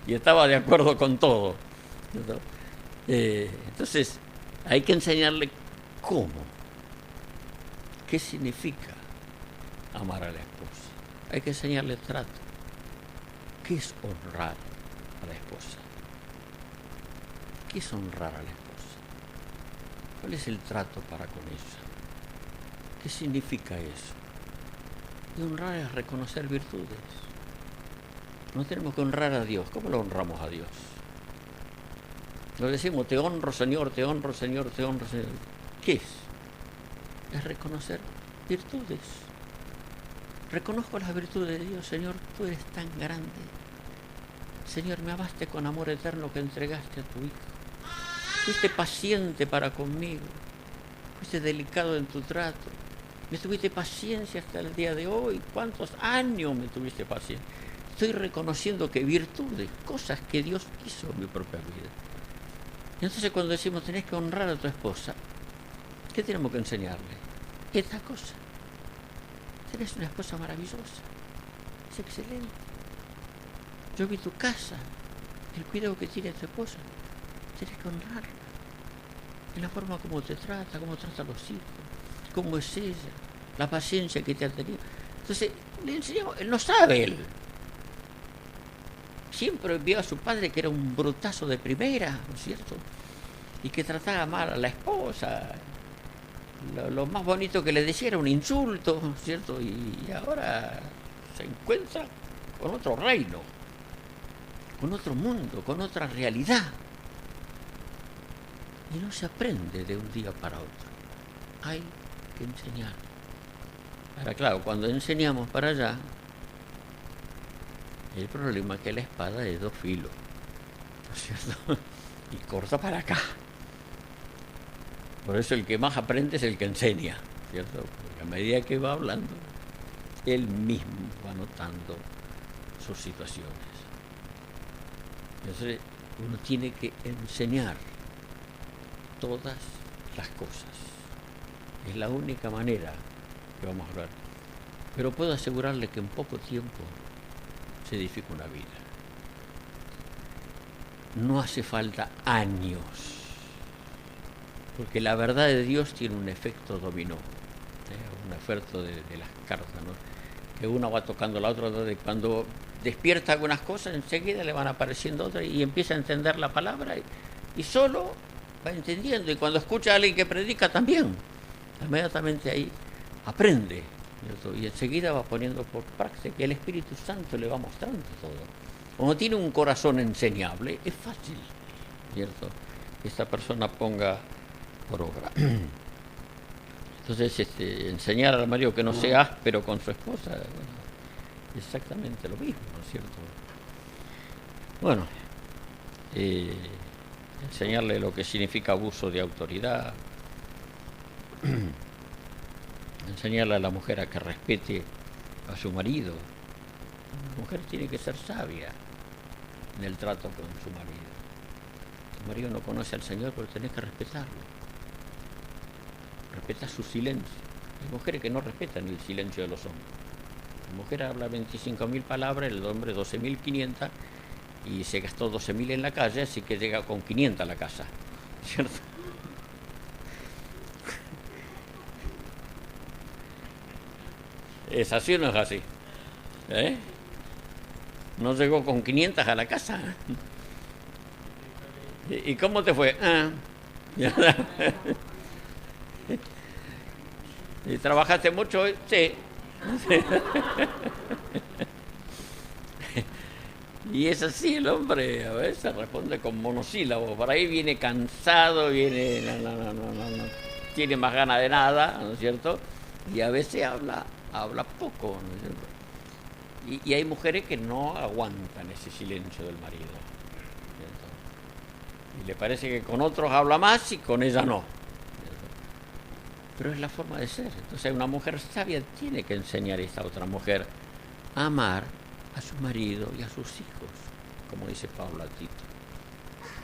Y estaba de acuerdo con todo, ¿cierto? Entonces, hay que enseñarle cómo, qué significa amar a la esposa. Hay que enseñarle trato. ¿Qué es honrar a la esposa? ¿Qué es honrar a la esposa? ¿Cuál es el trato para con ella? ¿Qué significa eso? Y honrar es reconocer virtudes. No tenemos que honrar a Dios. ¿Cómo lo honramos a Dios? Lo decimos, te honro, Señor, te honro, Señor, te honro, Señor. ¿Qué es? Es reconocer virtudes. Reconozco las virtudes de Dios. Señor, tú eres tan grande. Señor, me amaste con amor eterno que entregaste a tu Hijo. Fuiste paciente para conmigo. Fuiste delicado en tu trato. Me tuviste paciencia hasta el día de hoy. ¿Cuántos años me tuviste paciencia? Estoy reconociendo que virtudes, cosas que Dios hizo en mi propia vida. Y entonces cuando decimos tenés que honrar a tu esposa, ¿qué tenemos que enseñarle? Esta cosa. Tenés una esposa maravillosa. Es excelente. Yo vi tu casa, el cuidado que tiene tu esposa. Tenés que honrarla. En la forma como te trata, cómo trata a los hijos, cómo es ella, la paciencia que te ha tenido. Entonces, le enseñamos, él no sabe él. Siempre vio a su padre que era un brutazo de primera, ¿no es cierto? Y que trataba mal a la esposa. Lo más bonito que le decía era un insulto, ¿no es cierto? Y ahora se encuentra con otro reino, con otro mundo, con otra realidad. Y no se aprende de un día para otro. Hay que enseñar. Ahora, claro, cuando enseñamos para allá, el problema es que la espada es de dos filos, ¿no es cierto? Y corta para acá. Por eso el que más aprende es el que enseña, ¿cierto? Porque a medida que va hablando, él mismo va notando sus situaciones. Entonces, uno tiene que enseñar todas las cosas. Es la única manera que vamos a hablar. Pero puedo asegurarle que en poco tiempo se edifica una vida. No hace falta años, porque la verdad de Dios tiene un efecto dominó, un efecto de las cartas, ¿no? Que uno va tocando la otra, cuando despierta algunas cosas, enseguida le van apareciendo otras y empieza a entender la palabra y solo va entendiendo. Y cuando escucha a alguien que predica también, inmediatamente ahí aprende, ¿cierto? Y enseguida va poniendo por práctica y el Espíritu Santo le va mostrando todo. Como tiene un corazón enseñable, es fácil, ¿cierto? Que esta persona ponga por obra. Entonces, enseñar al marido que no sea áspero con su esposa, bueno, exactamente lo mismo, ¿no es cierto? Bueno, enseñarle lo que significa abuso de autoridad, enseñarle a la mujer a que respete a su marido. La mujer tiene que ser sabia en el trato con su marido. Tu marido no conoce al Señor, pero tenés que respetarlo. Respeta su silencio. Hay mujeres que no respetan el silencio de los hombres. La mujer habla 25.000 palabras, el hombre 12.500, y se gastó 12.000 en la calle, así que llega con 500 a la casa, ¿cierto? ¿Es así o no es así? ¿Eh? No llegó con 500 a la casa. ¿Y cómo te fue? ¿Y trabajaste mucho hoy? Sí. Y es así el hombre, a veces responde con monosílabos. Por ahí viene cansado, viene no tiene más ganas de nada, ¿no es cierto? Y a veces habla poco, ¿no es cierto? Y hay mujeres que no aguantan ese silencio del marido, ¿cierto? Y le parece que con otros habla más y con ella no. Pero es la forma de ser. Entonces una mujer sabia tiene que enseñar a esta otra mujer a amar a su marido y a sus hijos, como dice Pablo a Tito.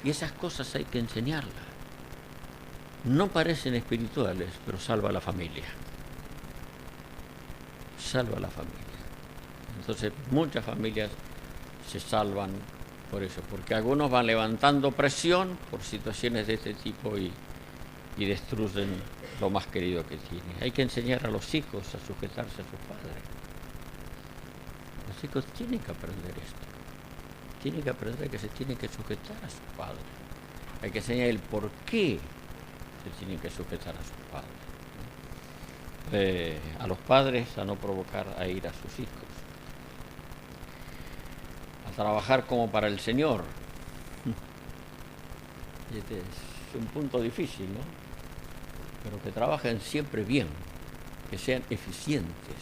Y esas cosas hay que enseñarlas. No parecen espirituales, pero salva a la familia. Salva a la familia. Entonces muchas familias se salvan por eso, porque algunos van levantando presión por situaciones de este tipo y destruyen lo más querido que tienen. Hay que enseñar a los hijos a sujetarse a sus padres. Los hijos tienen que aprender esto. Tienen que aprender que se tienen que sujetar a sus padres. Hay que enseñar el por qué se tienen que sujetar a sus padres. A los padres a no provocar a ir a sus hijos. A trabajar como para el Señor. Este es un punto difícil, ¿no? Pero que trabajen siempre bien, que sean eficientes.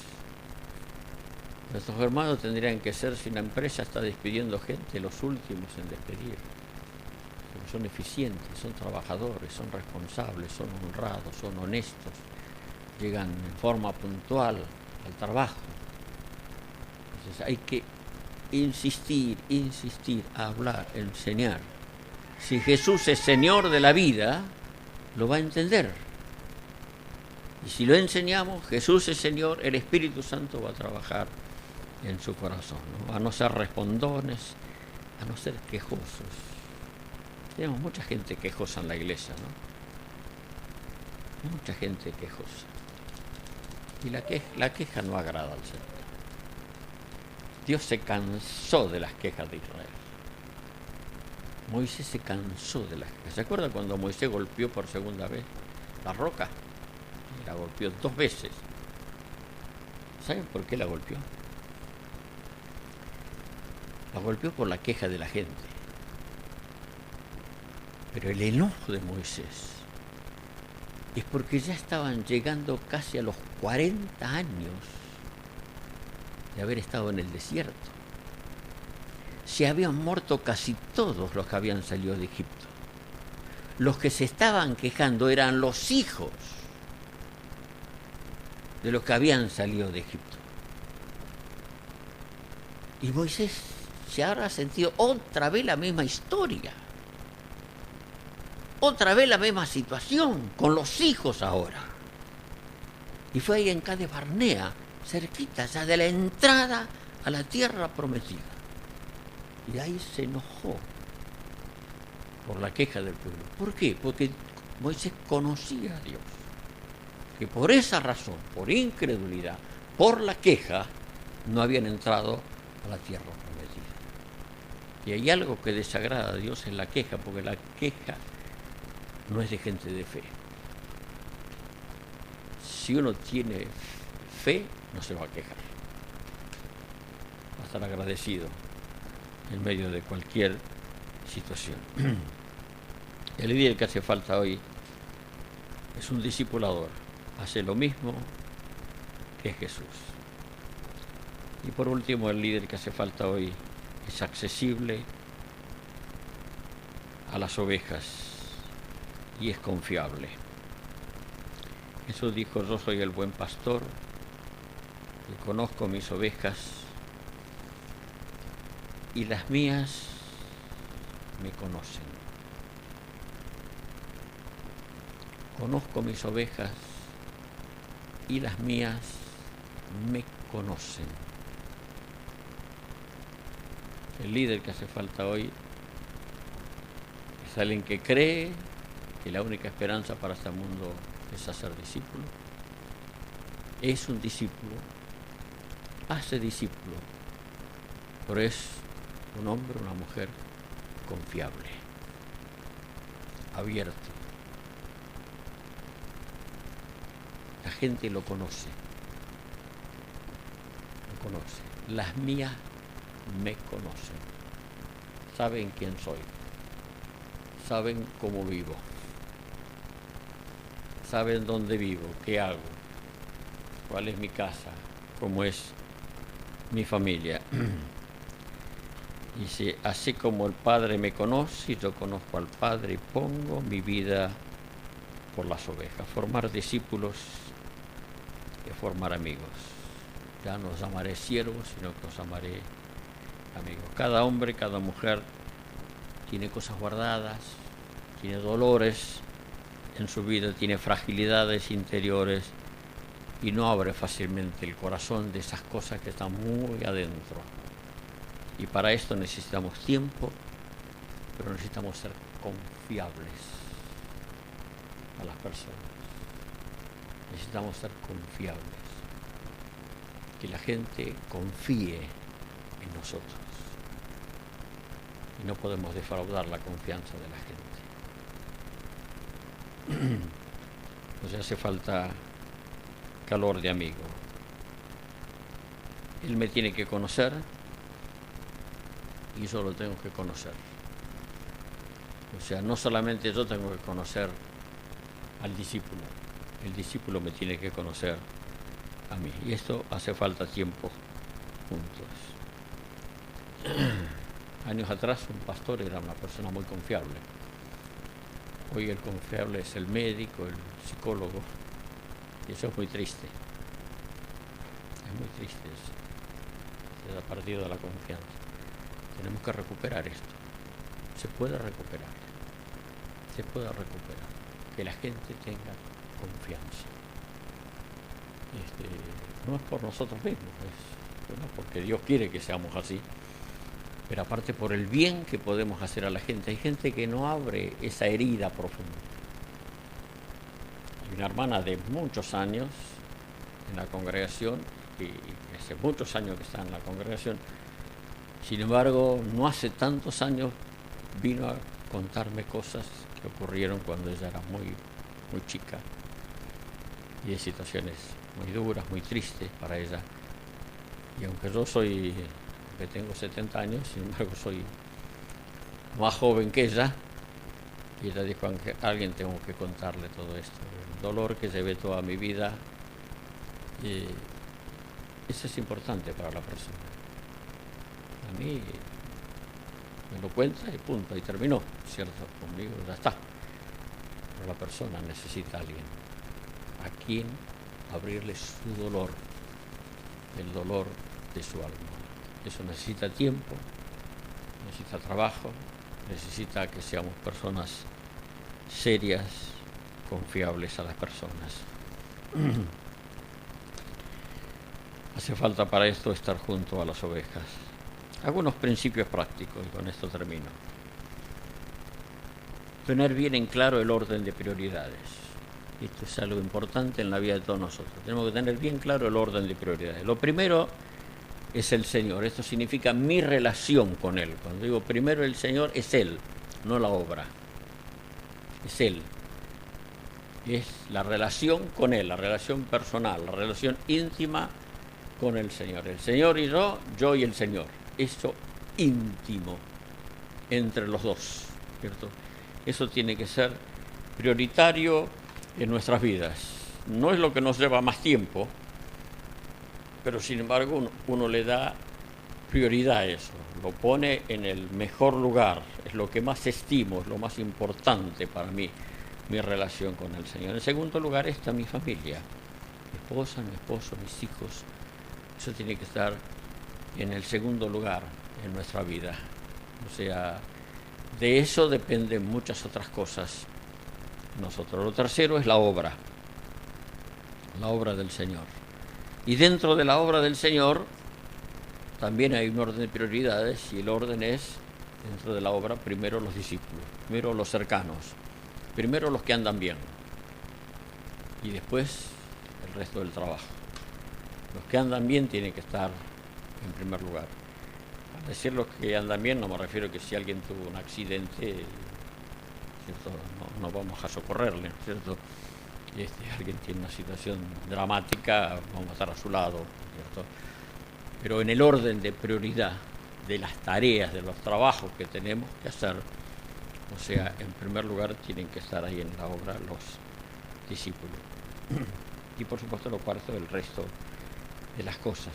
Nuestros hermanos tendrían que ser, si una empresa está despidiendo gente, los últimos en despedir. Porque son eficientes, son trabajadores, son responsables, son honrados, son honestos, llegan en forma puntual al trabajo. Entonces hay que insistir, hablar, enseñar. Si Jesús es Señor de la vida, lo va a entender. Y si lo enseñamos, Jesús es Señor, el Espíritu Santo va a trabajar en su corazón, ¿no? A no ser respondones, a no ser quejosos. Tenemos mucha gente quejosa en la iglesia, ¿no? Mucha gente quejosa. Y la queja no agrada al Señor. Dios se cansó de las quejas de Israel. Moisés se cansó de las quejas. ¿Se acuerda cuando Moisés golpeó por segunda vez la roca? La golpeó 2 veces. ¿Saben por qué la golpeó? La golpeó por la queja de la gente. Pero el enojo de Moisés es porque ya estaban llegando casi a los 40 años de haber estado en el desierto. Se habían muerto casi todos los que habían salido de Egipto. Los que se estaban quejando eran los hijos de los que habían salido de Egipto. Y Moisés se habrá sentido otra vez la misma historia. Otra vez la misma situación, con los hijos ahora. Y fue ahí en Cades Barnea, cerquita ya de la entrada a la tierra prometida. Y ahí se enojó por la queja del pueblo. ¿Por qué? Porque Moisés conocía a Dios. Que por esa razón, por incredulidad, por la queja, no habían entrado a la tierra prometida. Y hay algo que desagrada a Dios en la queja, porque la queja no es de gente de fe. Si uno tiene fe, no se va a quejar. Va a estar agradecido en medio de cualquier situación. El líder que hace falta hoy es un discipulador. Hace lo mismo que Jesús. Y por último, el líder que hace falta hoy es accesible a las ovejas y es confiable. Jesús dijo: yo soy el buen pastor, y conozco mis ovejas, y las mías me conocen. Conozco mis ovejas, y las mías me conocen. El líder que hace falta hoy es alguien que cree que la única esperanza para este mundo es hacer discípulo. Es un discípulo, hace discípulo, pero es un hombre, una mujer confiable, abierto. La gente lo conoce. Las mías me conocen. Saben quién soy. Saben cómo vivo. Saben dónde vivo, qué hago, cuál es mi casa, cómo es mi familia. Dice: así como el Padre me conoce, yo conozco al Padre y pongo mi vida por las ovejas. Formar discípulos es formar amigos. Ya no os llamaré siervos, sino que os llamaré amigos. Cada hombre, cada mujer tiene cosas guardadas, tiene dolores en su vida, tiene fragilidades interiores, y no abre fácilmente el corazón de esas cosas que están muy adentro. Y para esto necesitamos tiempo, pero necesitamos ser confiables a las personas. Necesitamos ser confiables, que la gente confíe en nosotros. Y no podemos defraudar la confianza de la gente. Nos hace falta calor de amigo. Él me tiene que conocer y yo lo tengo que conocer. O sea, no solamente yo tengo que conocer al discípulo, el discípulo me tiene que conocer a mí. Y esto hace falta tiempo juntos. Años atrás un pastor era una persona muy confiable. Hoy el confiable es el médico, el psicólogo. Y eso es muy triste. Es muy triste eso. Se ha perdido la confianza. Tenemos que recuperar esto. Se puede recuperar. Se puede recuperar. Que la gente tenga confianza. No es por nosotros mismos, es porque Dios quiere que seamos así, pero aparte por el bien que podemos hacer a la gente. Hay gente que no abre esa herida profunda. Hay una hermana de muchos años en la congregación, y hace muchos años que está en la congregación, sin embargo, no hace tantos años vino a contarme cosas que ocurrieron cuando ella era muy chica, y de situaciones muy duras, muy tristes para ella. Y aunque tengo 70 años, sin embargo soy más joven que ella, y ella dijo: a alguien tengo que contarle todo esto, el dolor que llevé toda mi vida. Y eso es importante para la persona. A mí me lo cuenta y punto, y terminó, ¿cierto? Conmigo ya está. Pero la persona necesita a alguien a quien abrirle su dolor, el dolor de su alma. Eso necesita tiempo, necesita trabajo, necesita que seamos personas serias, confiables a las personas. Hace falta para esto estar junto a las ovejas. Algunos principios prácticos, y con esto termino. Tener bien en claro el orden de prioridades. Esto es algo importante en la vida de todos nosotros. Tenemos que tener bien claro el orden de prioridades. Lo primero es el Señor. Esto significa mi relación con Él. Cuando digo primero el Señor, es Él, no la obra. Es Él. Es la relación con Él, la relación personal, la relación íntima con el Señor. El Señor y yo y el Señor. Eso íntimo entre los dos, ¿cierto? Eso tiene que ser prioritario en nuestras vidas. No es lo que nos lleva más tiempo, pero sin embargo uno le da prioridad a eso, lo pone en el mejor lugar, es lo que más estimo, es lo más importante para mí, mi relación con el Señor. En segundo lugar está mi familia, mi esposa, mi esposo, mis hijos. Eso tiene que estar en el segundo lugar en nuestra vida. O sea, de eso dependen muchas otras cosas. Nosotros. Lo tercero es la obra del Señor. Y dentro de la obra del Señor también hay un orden de prioridades, y el orden es, dentro de la obra, primero los discípulos, primero los cercanos, primero los que andan bien, y después el resto del trabajo. Los que andan bien tienen que estar en primer lugar. Al decir los que andan bien no me refiero a que si alguien tuvo un accidente, ¿cierto? No vamos a socorrerle, ¿cierto? Alguien tiene una situación dramática, vamos a estar a su lado, ¿cierto? Pero en el orden de prioridad de las tareas, de los trabajos que tenemos que hacer, o sea, en primer lugar tienen que estar ahí en la obra los discípulos. Y por supuesto lo cuarto, el resto de las cosas.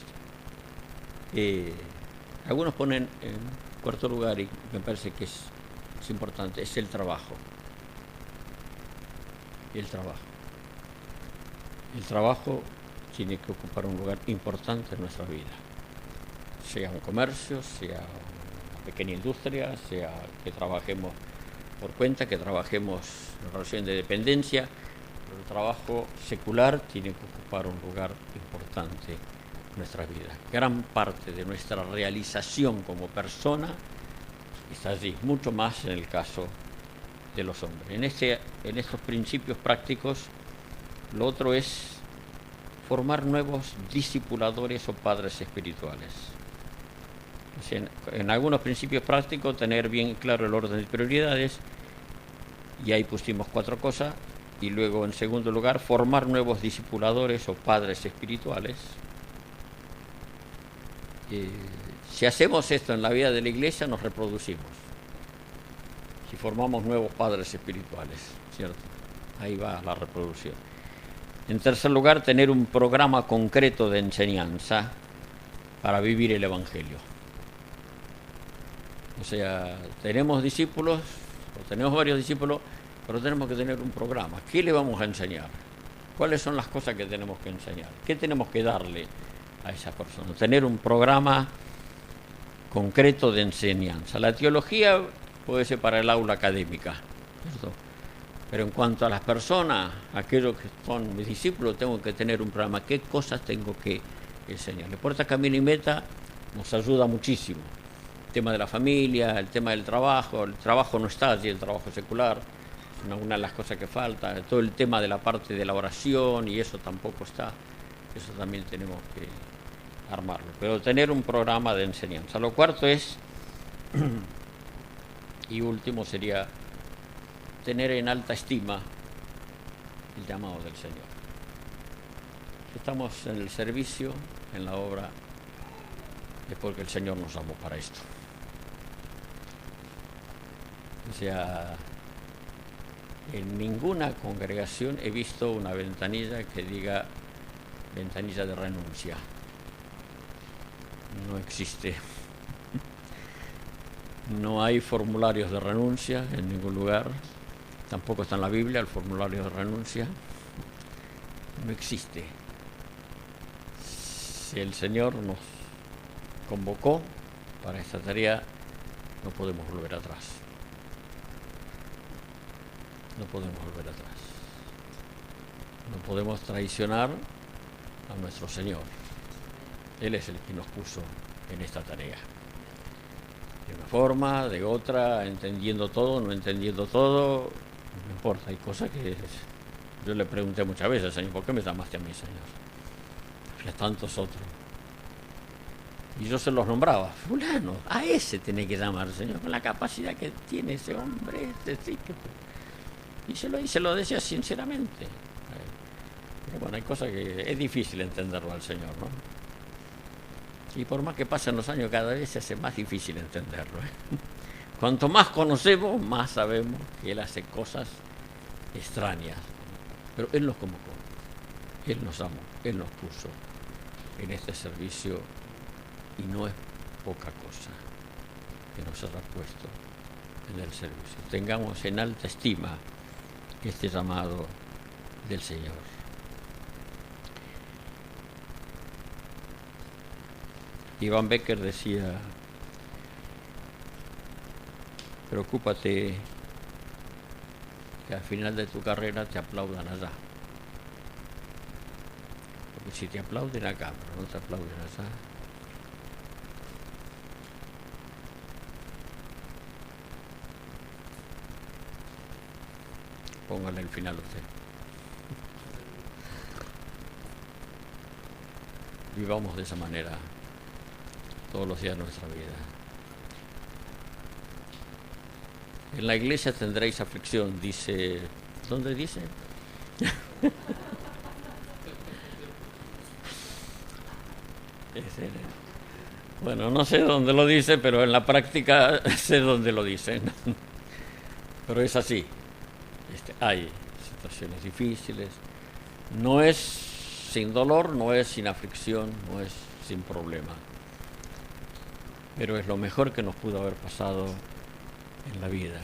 Algunos ponen en cuarto lugar, y me parece que es importante, es el trabajo. El trabajo tiene que ocupar un lugar importante en nuestra vida. Sea un comercio, sea una pequeña industria, sea que trabajemos por cuenta, que trabajemos en relación de dependencia, Pero el trabajo secular tiene que ocupar un lugar importante en nuestras vidas. Gran parte de nuestra realización como persona está allí, mucho más en el caso de los hombres. En estos principios prácticos, lo otro es formar nuevos discipuladores o padres espirituales. O sea, en algunos principios prácticos, tener bien claro el orden de prioridades, y ahí pusimos 4 cosas, y luego, en segundo lugar, formar nuevos discipuladores o padres espirituales. Si hacemos esto en la vida de la iglesia, nos reproducimos. Si formamos nuevos padres espirituales, ¿cierto? Ahí va la reproducción. En tercer lugar, tener un programa concreto de enseñanza para vivir el Evangelio. O sea, tenemos discípulos, o tenemos varios discípulos, pero tenemos que tener un programa. ¿Qué le vamos a enseñar? ¿Cuáles son las cosas que tenemos que enseñar? ¿Qué tenemos que darle a esa persona? Tener un programa concreto de enseñanza. La teología puede ser para el aula académica, ¿cierto? Pero en cuanto a las personas, aquellos que son mis discípulos, tengo que tener un programa. ¿Qué cosas tengo que enseñarles? Puerta, Camino y Meta nos ayuda muchísimo. El tema de la familia, el tema del trabajo. El trabajo no está allí, el trabajo secular. Es una de las cosas que falta. Todo el tema de la parte de la oración, y eso tampoco está. Eso también tenemos que armarlo. Pero tener un programa de enseñanza. Lo cuarto es, y último sería, tener en alta estima el llamado del Señor. Estamos en el servicio, en la obra, es porque el Señor nos llamó para esto. O sea, en ninguna congregación he visto una ventanilla que diga ventanilla de renuncia. No existe. No hay formularios de renuncia en ningún lugar. Tampoco está en la Biblia el formulario de renuncia. No existe. Si el Señor nos convocó para esta tarea, no podemos volver atrás. No podemos volver atrás. No podemos traicionar a nuestro Señor. Él es el que nos puso en esta tarea. De una forma, de otra, entendiendo todo, no entendiendo todo, no importa. Hay cosas que yo le pregunté muchas veces, Señor, ¿por qué me llamaste a mí, Señor? Había tantos otros. Y yo se los nombraba. Fulano, a ese tiene que llamar, Señor, con la capacidad que tiene ese hombre. Sí, y se lo decía sinceramente. Pero bueno, hay cosas que es difícil entenderlo al Señor, ¿no? Y por más que pasen los años, cada vez se hace más difícil entenderlo, ¿eh? Cuanto más conocemos, más sabemos que Él hace cosas extrañas. Pero Él nos convocó, Él nos amó, Él nos puso en este servicio, y no es poca cosa que nos haya puesto en el servicio. Tengamos en alta estima este llamado del Señor. Iván Becker decía: preocúpate que al final de tu carrera te aplaudan allá. Porque si te aplauden acá, pero no te aplauden allá. Póngale el final a usted. Vivamos de esa manera todos los días de nuestra vida. En la iglesia tendréis aflicción, dice. ¿Dónde dice? Bueno, no sé dónde lo dice, pero en la práctica sé dónde lo dice. Pero es así. Hay situaciones difíciles. No es sin dolor, no es sin aflicción, no es sin problema. Pero es lo mejor que nos pudo haber pasado en la vida,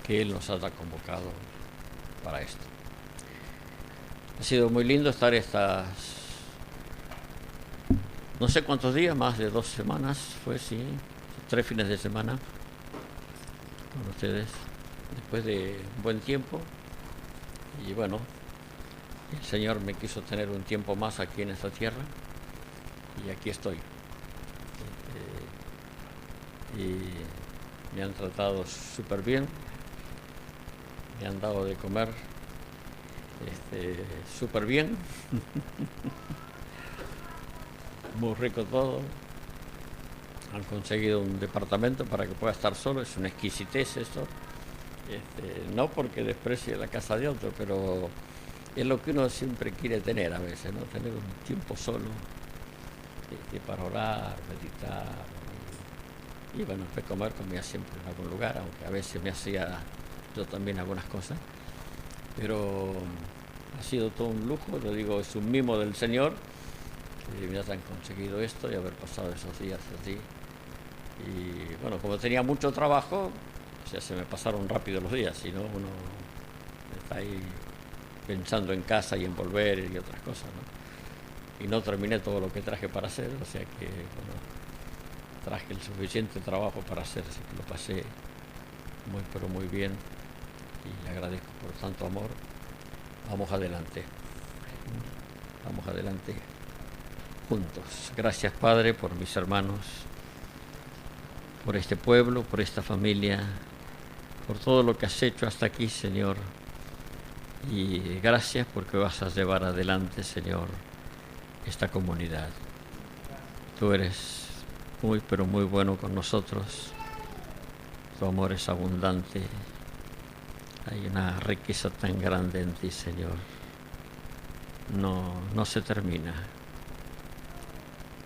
que Él nos haya convocado para esto. Ha sido muy lindo estar estas, no sé cuántos días, más de 2 semanas, fue, sí, 3 fines de semana con ustedes, después de un buen tiempo. Y bueno, el Señor me quiso tener un tiempo más aquí en esta tierra y aquí estoy. Y me han tratado súper bien, me han dado de comer súper bien, muy rico todo. Han conseguido un departamento para que pueda estar solo, es una exquisitez esto. No porque desprecie la casa de otro, pero es lo que uno siempre quiere tener a veces, ¿no? Tener un tiempo solo para orar, meditar. Y bueno, después comer comía siempre en algún lugar, aunque a veces me hacía yo también algunas cosas. Pero ha sido todo un lujo, lo digo, es un mimo del Señor, que me hayan conseguido esto y haber pasado esos días así. Y bueno, como tenía mucho trabajo, o sea, se me pasaron rápido los días, si no uno está ahí pensando en casa y en volver y otras cosas, ¿no? Y no terminé todo lo que traje para hacer, o sea que bueno, traje el suficiente trabajo para hacer, así que lo pasé muy pero muy bien y le agradezco por tanto amor. Vamos adelante juntos. Gracias, Padre, por mis hermanos, por este pueblo, por esta familia, por todo lo que has hecho hasta aquí, Señor. Y gracias porque vas a llevar adelante, Señor, esta comunidad. Tú eres muy, pero muy bueno con nosotros. Tu amor es abundante. Hay una riqueza tan grande en ti, Señor. No se termina.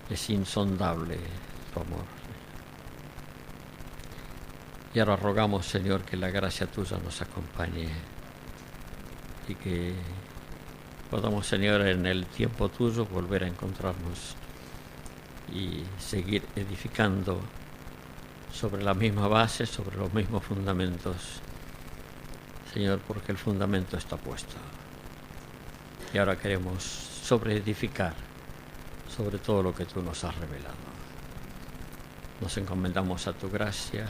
Es insondable tu amor. Y ahora rogamos, Señor, que la gracia tuya nos acompañe y que podamos, Señor, en el tiempo tuyo volver a encontrarnos y seguir edificando sobre la misma base, sobre los mismos fundamentos, Señor, porque el fundamento está puesto. Y ahora queremos sobreedificar sobre todo lo que tú nos has revelado. Nos encomendamos a tu gracia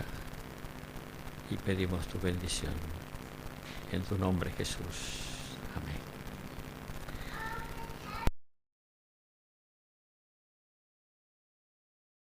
y pedimos tu bendición. En tu nombre, Jesús.